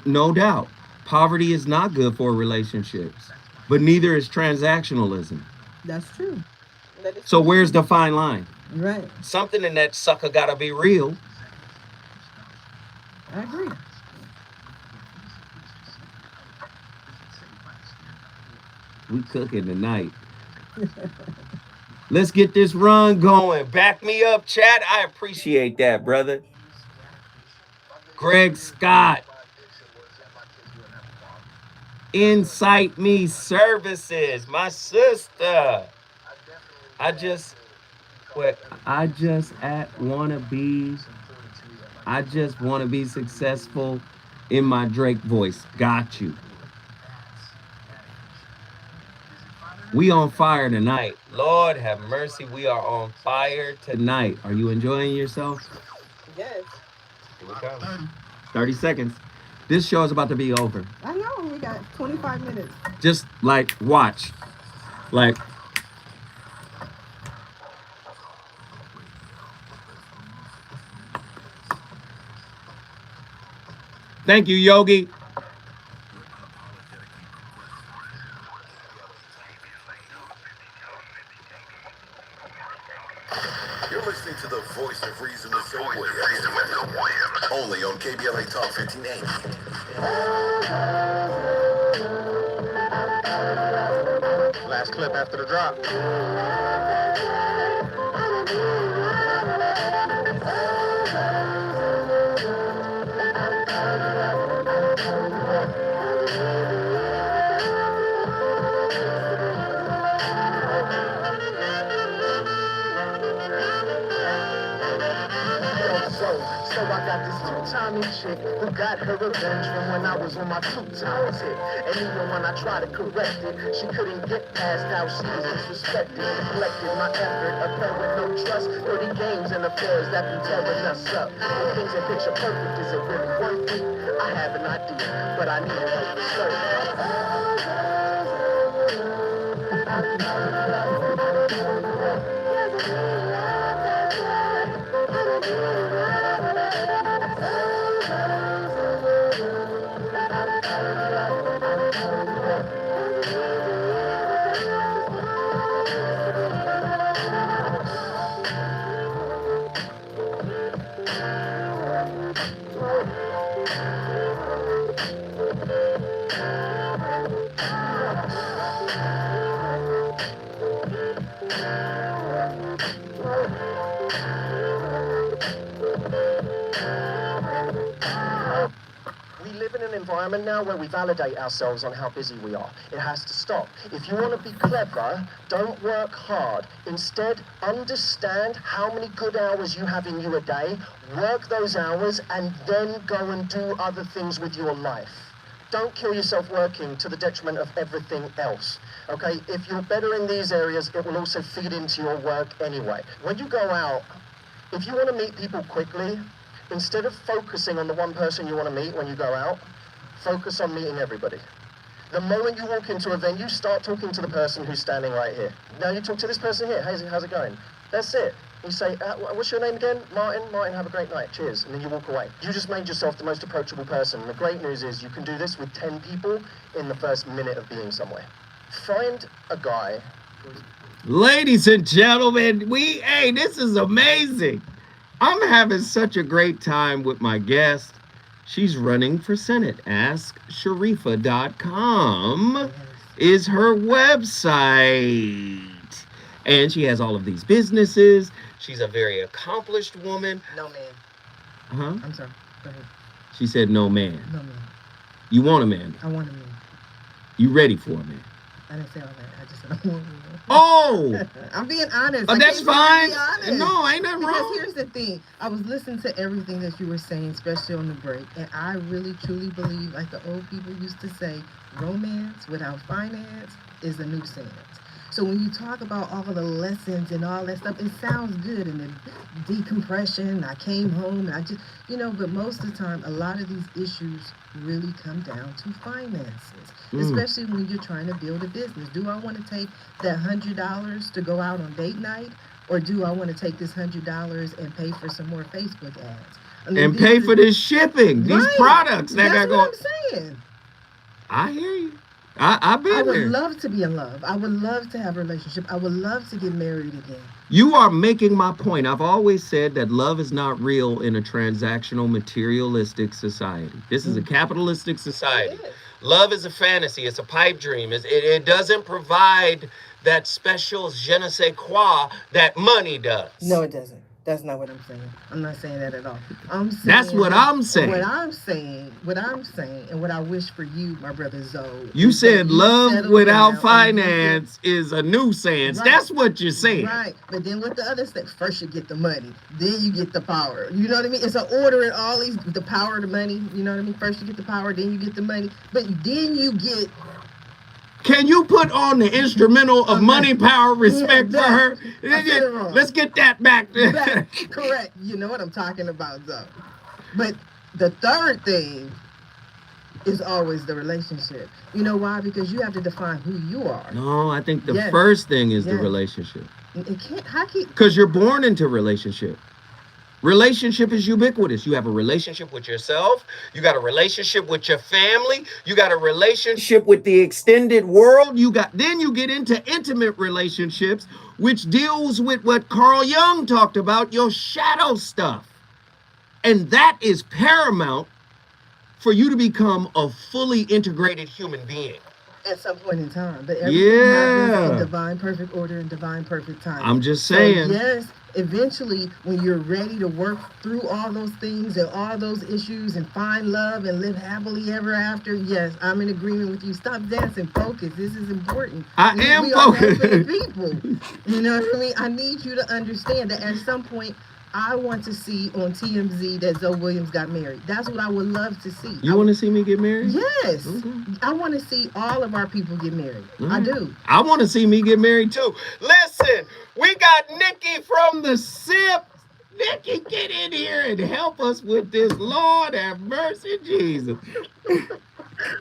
No doubt. Poverty is not good for relationships. But neither is transactionalism. That's true. So where's the fine line? Right. Something in that sucker gotta be real. I agree. We cooking tonight. Let's get this run going. Back me up, chat. I appreciate that, brother. Greg Scott. Insight Me Services. My sister. I just want to be successful in my Drake voice. Got you. We on fire tonight. Lord have mercy. We are on fire tonight. Are you enjoying yourself? Yes. Here we come. 30 seconds. This show is about to be over. I know. We got 25 minutes. Just like watch. Like Thank you, Yogi. You're listening to the voice of reason with Phil Williams. Only on KBLA Talk 1580. Last clip after the drop. So I got this two-timing chick who got her revenge from when I was on my two-time tip. And even when I tried to correct it, she couldn't get past how she was disrespected. Neglected my effort, a pair with no trust. 30 games and affairs that be tearing us up. When things are picture perfect, is it really worth it? I have an idea, but I need help to environment now where we validate ourselves on how busy we are. It has to stop. If you want to be clever, don't work hard. Instead, understand how many good hours you have in you a day, work those hours, and then go and do other things with your life. Don't kill yourself working to the detriment of everything else, okay? If you're better in these areas, it will also feed into your work anyway. When you go out, if you want to meet people quickly, instead of focusing on the one person you want to meet when you go out, focus on meeting everybody. The moment you walk into a venue, start talking to the person who's standing right here. Now you talk to this person here. How's it going? That's it. You say, what's your name again? Martin. Martin, have a great night. Cheers. And then you walk away. You just made yourself the most approachable person. And the great news is you can do this with 10 people in the first minute of being somewhere. Find a guy who's... Ladies and gentlemen, hey, this is amazing. I'm having such a great time with my guest. She's running for Senate. AskSharifa.com is her website. And she has all of these businesses. She's a very accomplished woman. No man. Huh? I'm sorry. Go ahead. She said no man. No man. You want a man? I want a man. You ready for a man? I didn't say all that. I just said I want a man. Oh! I'm being honest. Oh, that's fine. No, ain't nothing wrong. Because here's the thing. I was listening to everything that you were saying, especially on the break, and I really, truly believe, like the old people used to say, romance without finance is a nuisance. So when you talk about all the lessons and all that stuff, it sounds good, and the decompression, I came home, and I just, but most of the time, a lot of these issues really come down to finances, especially when you're trying to build a business. Do I want to take that $100 to go out on date night, or do I want to take this $100 and pay for some more Facebook ads? And pay for this shipping, these products that got going. That's what I'm saying. I hear you. I've been there. I would love to be in love. I would love to have a relationship. I would love to get married again. You are making my point. I've always said that love is not real in a transactional, materialistic society. This is a capitalistic society. Love is a fantasy. It's a pipe dream. It doesn't provide that special je ne sais quoi that money does. No, it doesn't. That's not what I'm saying. I'm not saying that at all. I'm saying that's what I'm saying. What I'm saying, and what I wish for you, my brother Zoe. You said love without finance is a nuisance. Right. That's what you're saying. Right. But then with the other stuff, first you get the money, then you get the power. You know what I mean? It's an order in all these, the power, the money. You know what I mean? First you get the power, then you get the money. But then you get... Can you put on the instrumental of Money, Power, Respect for her? Let's get that back. Correct. You know what I'm talking about, though. But the third thing is always the relationship. You know why? Because you have to define who you are. No, I think the first thing is the relationship. It can't. How can? Because you're born into relationship. Relationship is ubiquitous. You have a relationship with yourself. You got a relationship with your family. You got a relationship with the extended world. Then you get into intimate relationships, which deals with what Carl Jung talked about, your shadow stuff. And that is paramount for you to become a fully integrated human being. At some point in time. But everything happens in divine perfect order and divine perfect time. I'm just saying. So yes, eventually, when you're ready to work through all those things and all those issues and find love and live happily ever after, yes, I'm in agreement with you. Stop dancing, focus. This is important. I am focused. People, you know what I mean? I need you to understand that at some point, I want to see on TMZ that Zoe Williams got married. That's what I would love to see. You want to see me get married? Yes. Okay. I want to see all of our people get married. I do. I want to see me get married too. Listen, we got Nikki from the SIP. Nikki, get in here and help us with this. Lord have mercy, Jesus.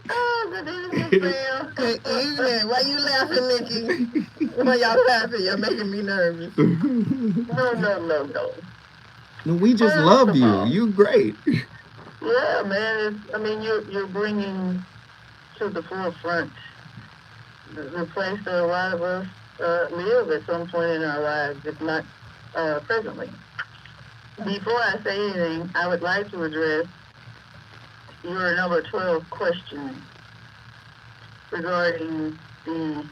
Oh, good evening, Sam. Good evening. Why you laughing, Nikki? Why y'all laughing? You're making me nervous. No. No, we just love you. You great. Yeah, man. I mean, you're bringing to the forefront the place that a lot of us live at some point in our lives, if not presently. Before I say anything, I would like to address your number 12 question regarding the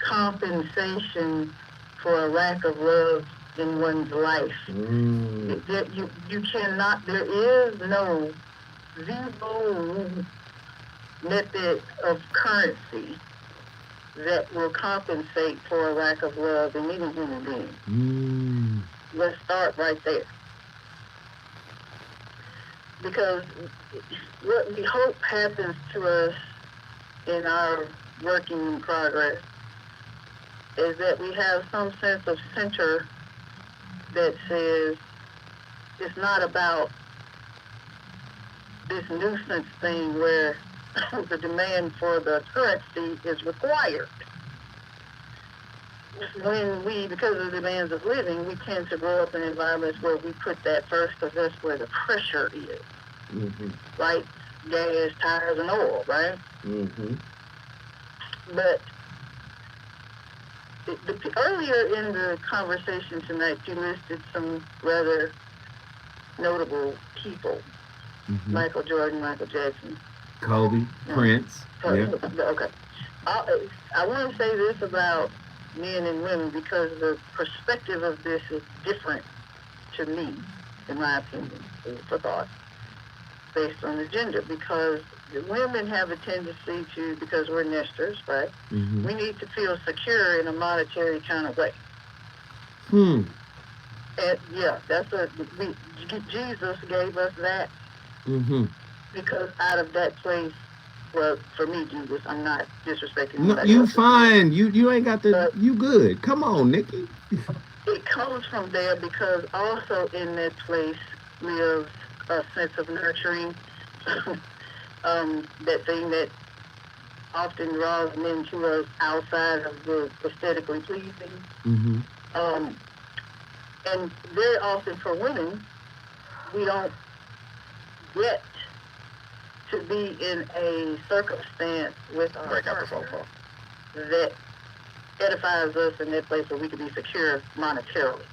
compensation for a lack of love in one's life. That you cannot, there is no zero method of currency that will compensate for a lack of love in any human being. Let's start right there. Because what we hope happens to us in our working in progress is that we have some sense of center that says it's not about this nuisance thing where the demand for the currency is required. When we, because of the demands of living, we tend to grow up in environments where we put that first because that's where the pressure is. Lights, gas, tires, and oil, right? But earlier in the conversation tonight, you listed some rather notable people. Michael Jordan, Michael Jackson. Kobe, Prince. Yeah. Okay. I want to say this about men and women because the perspective of this is different to me, in my opinion, for thought, based on the gender, because the women have a tendency to, because we're nesters, right? We need to feel secure in a monetary kind of way. And yeah, that's Jesus gave us that. Because out of that place, well, for me, Jesus, I'm not disrespecting. No, you fine. You ain't got the. You good. Come on, Nikki. It comes from there because also in that place lives a sense of nurturing. That thing that often draws men to us outside of the aesthetically pleasing. And very often for women, we don't get to be in a circumstance with our partner that edifies us in that place where we can be secure monetarily.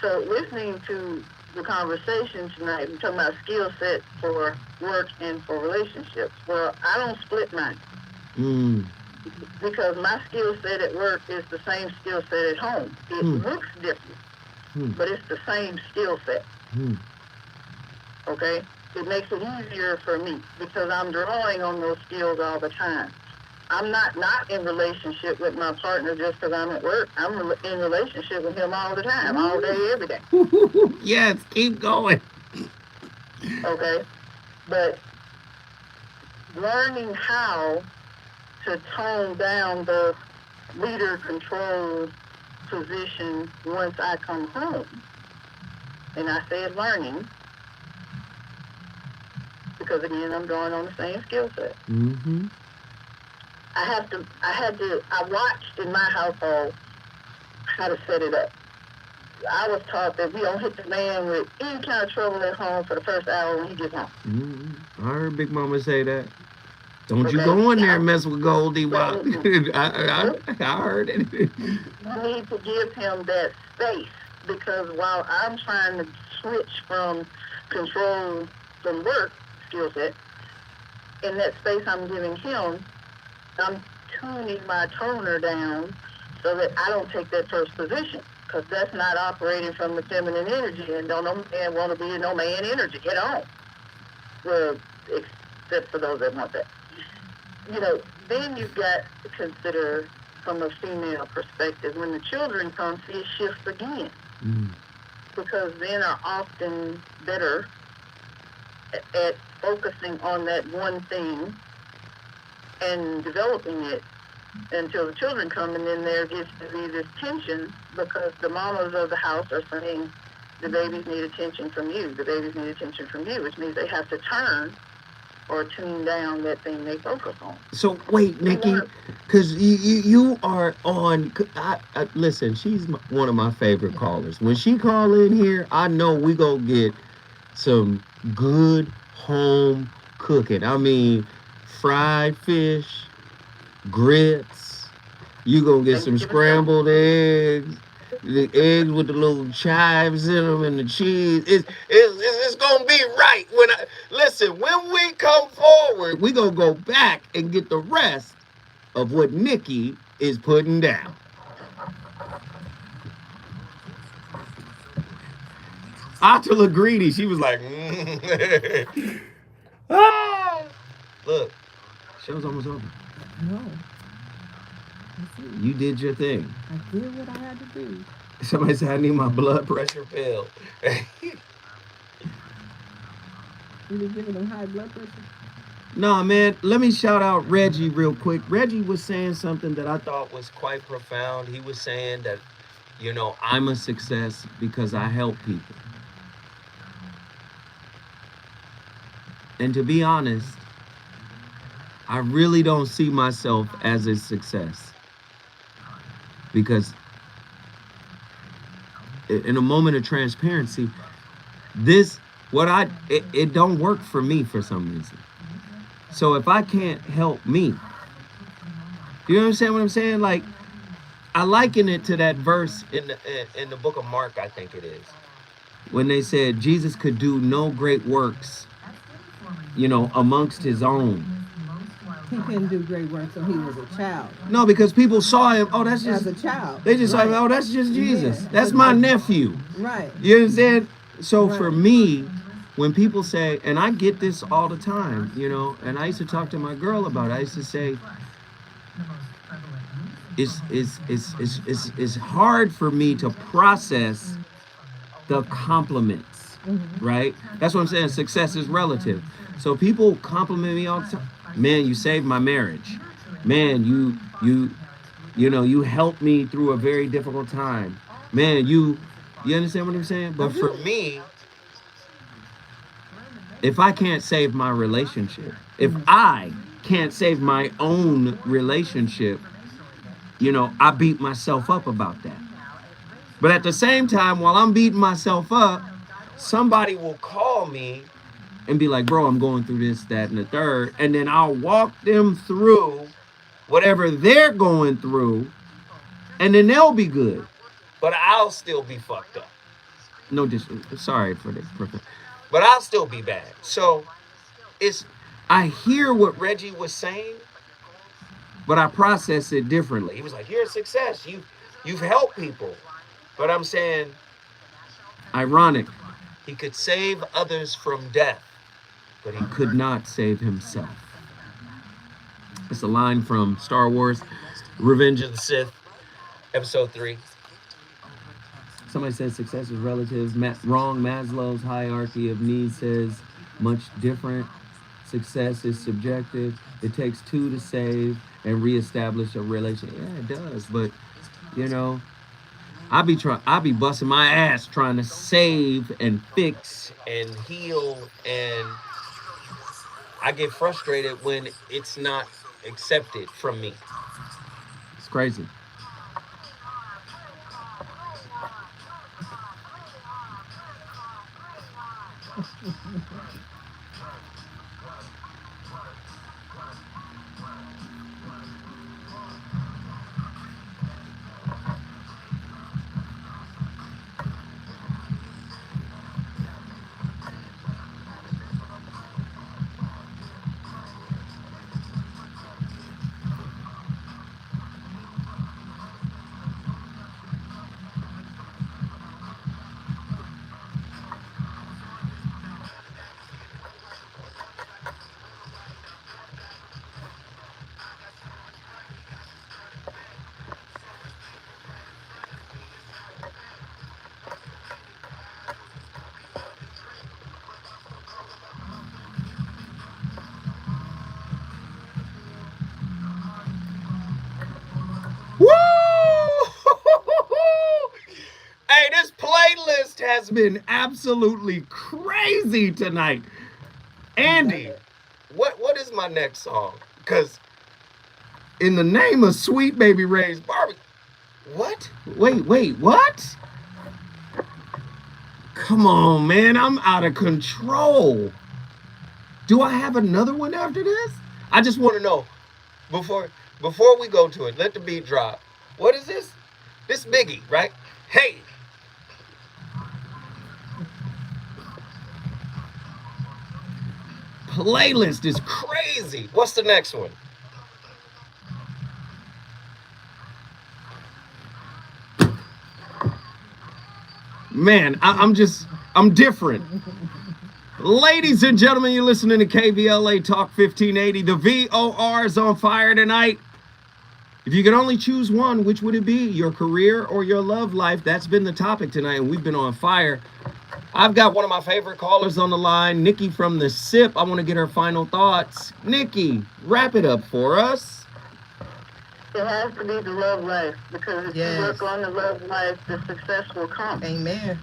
So listening to the conversation tonight, we're talking about skill set for work and for relationships. Well, I don't split mine. Because my skill set at work is the same skill set at home. It looks different, but it's the same skill set. Okay? It makes it easier for me because I'm drawing on those skills all the time. I'm not in relationship with my partner just because I'm at work. I'm in relationship with him all the time, all day, every day. Yes, keep going. Okay? But learning how to tone down the leader-controlled position once I come home. And I said learning because, again, I'm drawing on the same skill set. I watched in my household how to set it up. I was taught that we don't hit the man with any kind of trouble at home for the first hour when he gets home. I heard Big Mama say that. Don't you go in there and mess with Goldie while I heard it. You need to give him that space, because while I'm trying to switch from control from work skill set, in that space I'm giving him, I'm tuning my toner down so that I don't take that first position, because that's not operating from the feminine energy, and don't no man want to be in no man energy at all. Well, except for those that want that. You know, then you've got to consider from a female perspective, when the children come, see, it shifts again. Because men are often better at focusing on that one thing and developing it until the children come, and then there gets to be this tension because the mamas of the house are saying, the babies need attention from you, the babies need attention from you, which means they have to turn or tune down that thing they focus on. So wait, Nikki, because you are on. Listen, she's one of my favorite callers. When she call in here, I know we gonna get some good home cooking. I mean, fried fish, grits. You gonna get some scrambled eggs. The eggs with the little chives in them and the cheese. It's gonna be right. When we come forward, we gonna go back and get the rest of what Nikki is putting down. Atala greedy. She was like, ah. Look, show's almost over. No. You did your thing. I did what I had to do. Somebody said I need my blood pressure pill. You been giving them high blood pressure? No, man, let me shout out Reggie real quick. Reggie was saying something that I thought was quite profound. He was saying that, you know, I'm a success because I help people. And to be honest, I really don't see myself as a success. Because in a moment of transparency, it don't work for me for some reason. So if I can't help me, do you understand what I'm saying? Like, I liken it to that verse in the book of Mark, I think it is, when they said Jesus could do no great works, you know, amongst his own. He couldn't do great works when he was a child. No, because people saw him, oh, that's just... As a child. They just saw him, oh, that's just Jesus. Yeah. That's my nephew. Right. You understand? So for me, when people say, and I get this all the time, you know, and I used to talk to my girl about it. I used to say, it's hard for me to process the compliments, right? That's what I'm saying. Success is relative. So people compliment me all the time. Man, you saved my marriage. Man, you helped me through a very difficult time. Man, you understand what I'm saying? But for me, if I can't save my relationship, if I can't save my own relationship, you know, I beat myself up about that. But at the same time, while I'm beating myself up, somebody will call me and be like, bro, I'm going through this, that, and the third. And then I'll walk them through whatever they're going through, and then they'll be good. But I'll still be fucked up. No, sorry for this. But I'll still be bad. So I hear what Reggie was saying, but I process it differently. He was like, you're a success. You've helped people. But I'm saying, ironic, he could save others from death, but he could not save himself. It's a line from Star Wars, Revenge of the Sith, Episode 3. Somebody says success is relative. Wrong. Maslow's hierarchy of needs says much different. Success is subjective. It takes two to save and reestablish a relationship. Yeah, it does. But, you know, I be busting my ass trying to save and fix and heal, and I get frustrated when it's not accepted from me. It's crazy. Woo! Hey, this playlist has been absolutely crazy tonight. Andy, what is my next song? Because in the name of Sweet Baby Ray's Barbecue, what? Wait, what? Come on, man, I'm out of control. Do I have another one after this? I just want to know, before we go to it, let the beat drop. What is this? This Biggie, right? Hey. Playlist is crazy. What's the next one? Man, I'm different. Ladies and gentlemen, you're listening to KBLA Talk 1580. The VOR is on fire tonight. If you could only choose one, which would it be? Your career or your love life? That's been the topic tonight, and we've been on fire. I've got one of my favorite callers on the line, Nikki from the SIP. I want to get her final thoughts. Nikki, wrap it up for us. It has to be the love life, because if Yes. you work on the love life, the success will come. Amen.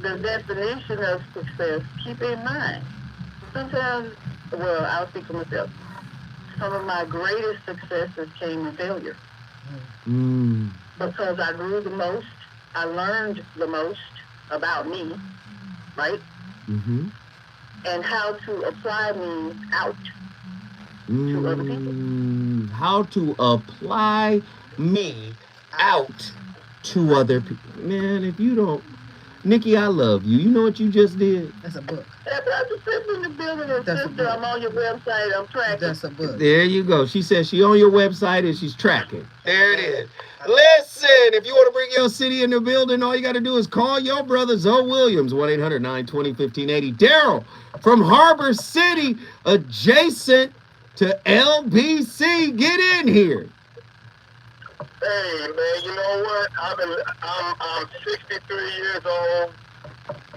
The definition of success, keep in mind, sometimes, well, I'll speak for myself. Some of my greatest successes came in failure. Because I grew the most, I learned the most about me, right? Mm-hmm. And how to apply me out to other people. How to apply me out to other people. Man, if you don't, Nikki, I love you. You know what you just did? That's a book. That's Dr. Sister in the building, and sister, I'm on your website, I'm tracking. That's a book. There you go. She says she on your website and she's tracking. There it is. Listen, if you want to bring your city in the building, all you got to do is call your brother Zoe Williams, 1-800-920-1580. Daryl from Harbor City, adjacent to LBC. Get in here. Hey man, you know what? I'm 63 years old,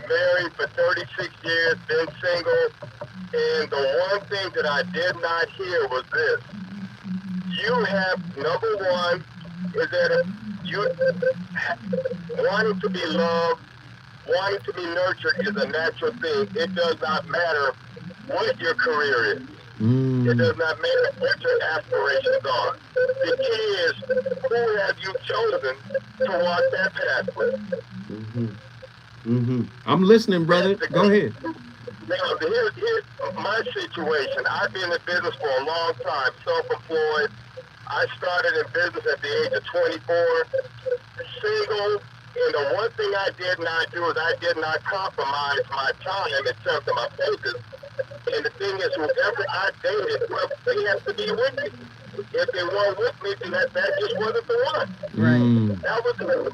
married for 36 years, been single, and the one thing that I did not hear was this. You have, number one, is that you wanting to be loved, wanting to be nurtured is a natural thing. It does not matter what your career is. It does not matter what your aspirations are. The key is, who have you chosen to walk that path with? I'm listening, brother. Go ahead. Now, here's my situation. I've been in business for a long time, self-employed. I started in business at the age of 24, single, and the one thing I did not do is I did not compromise my time in terms of my focus. And the thing is, whoever I dated, well, they have to be with me. If they weren't with me, then that just wasn't the one. Right. That was it.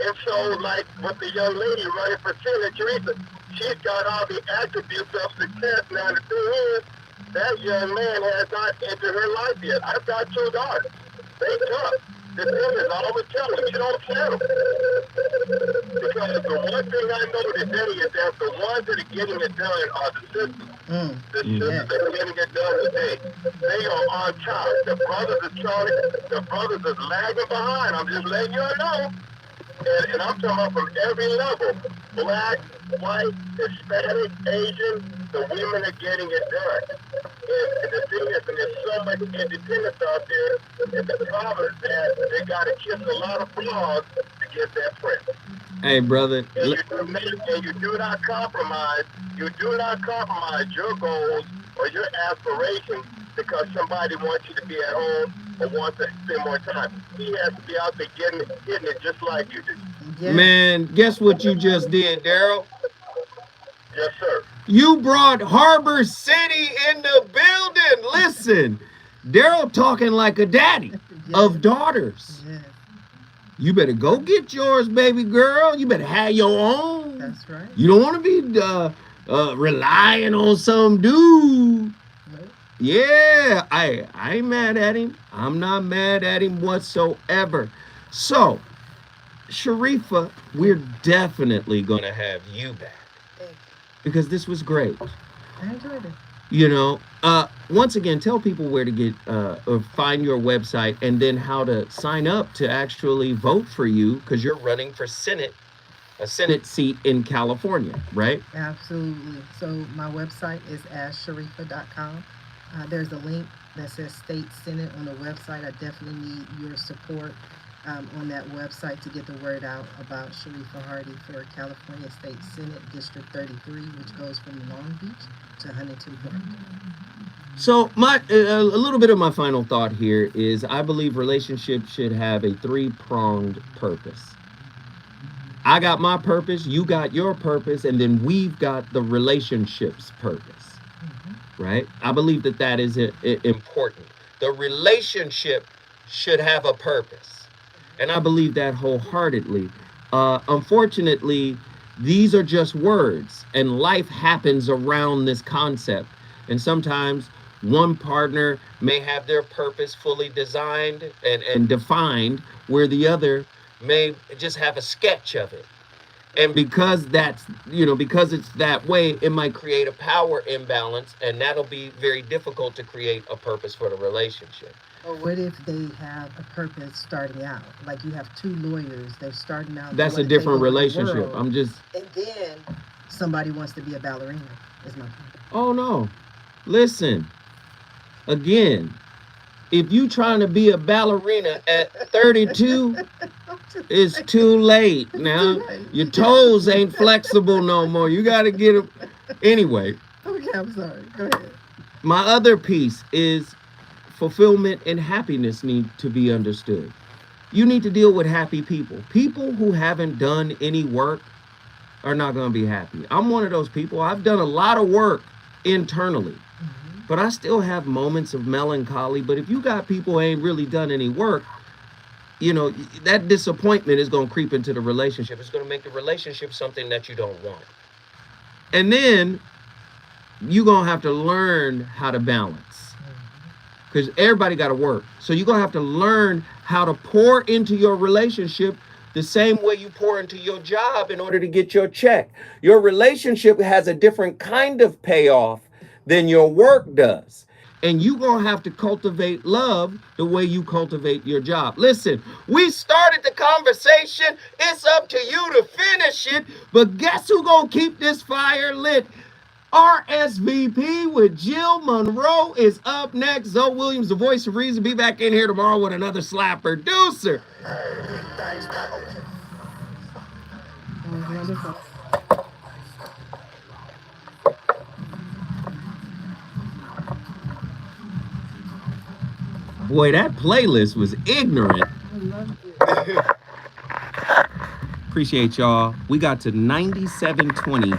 And so, like with the young lady running for Senate, Teresa, she's got all the attributes of success. Now, the thing is, that young man has not entered her life yet. I've got 2 daughters. They tough. The thing is, I always tell them, you don't settle. Because the one thing I know today is that the ones that are getting it done are the sisters. The sisters that are getting it done today. They are on top. The brothers are trying, the brothers are lagging behind. I'm just letting you know. And I'm talking about from every level. Black, white, Hispanic, Asian, the women are getting it done. And the thing is, and there's so much independence out there, and the problem is that they got to kiss a lot of flaws to get that print. Hey, brother. And you do not compromise. You do not compromise your goals or your aspirations because somebody wants you to be at home or wants to spend more time. He has to be out there getting it just like you do. Yeah. Man, guess what you just did, Daryl? Yes, sir. You brought Harbor City in the building. Listen, Daryl talking like a daddy of daughters. Yeah. You better go get yours, baby girl. You better have your own. That's right. You don't want to be relying on some dude. Nope. Yeah, I ain't mad at him. I'm not mad at him whatsoever. So, Sharifa, we're definitely going to have you back because this was great. I enjoyed it. You know, once again, tell people where to get or find your website and then how to sign up to actually vote for you because you're running for Senate, a Senate seat in California, right? Absolutely. So my website is AskSharifa.com. There's a link that says State Senate on the website. I definitely need your support on that website to get the word out about Sharifa Hardy for California State Senate District 33, which goes from Long Beach to Huntington Park. So a little bit of my final thought here is I believe relationships should have a three-pronged purpose. I got my purpose, you got your purpose, and then we've got the relationship's purpose, right? I believe that is important. The relationship should have a purpose. And I believe that wholeheartedly. Unfortunately, these are just words, and life happens around this concept. And sometimes one partner may have their purpose fully designed and defined, where the other may just have a sketch of it. And because because it's that way, it might create a power imbalance, and that'll be very difficult to create a purpose for the relationship. Or what if they have a purpose starting out? Like you have two lawyers, they're starting out. That's a different relationship. And then somebody wants to be a ballerina, is my point. Oh no. Listen. Again, if you trying to be a ballerina at 32, it's too late. Now, your toes ain't flexible no more. You got to get them. Anyway. Okay, I'm sorry. Go ahead. My other piece is fulfillment and happiness need to be understood. You need to deal with happy people. People who haven't done any work are not going to be happy. I'm one of those people. I've done a lot of work internally, but I still have moments of melancholy. But if you got people who ain't really done any work, that disappointment is going to creep into the relationship. It's going to make the relationship something that you don't want. And then you're going to have to learn how to balance. Because everybody got to work. So you're going to have to learn how to pour into your relationship the same way you pour into your job in order to get your check. Your relationship has a different kind of payoff than your work does. And you're going to have to cultivate love the way you cultivate your job. Listen, we started the conversation. It's up to you to finish it. But guess who's going to keep this fire lit? RSVP with Jill Monroe is up next. Zoe Williams, the voice of reason, be back in here tomorrow with another slap producer. Boy, that playlist was ignorant. I loved it. Appreciate y'all. We got to 9720.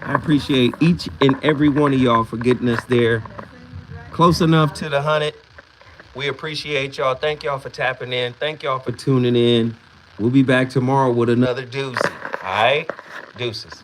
I appreciate each and every one of y'all for getting us there. Close enough to the 100. We appreciate y'all. Thank y'all for tapping in. Thank y'all for tuning in. We'll be back tomorrow with another doozy. All right? Deuces.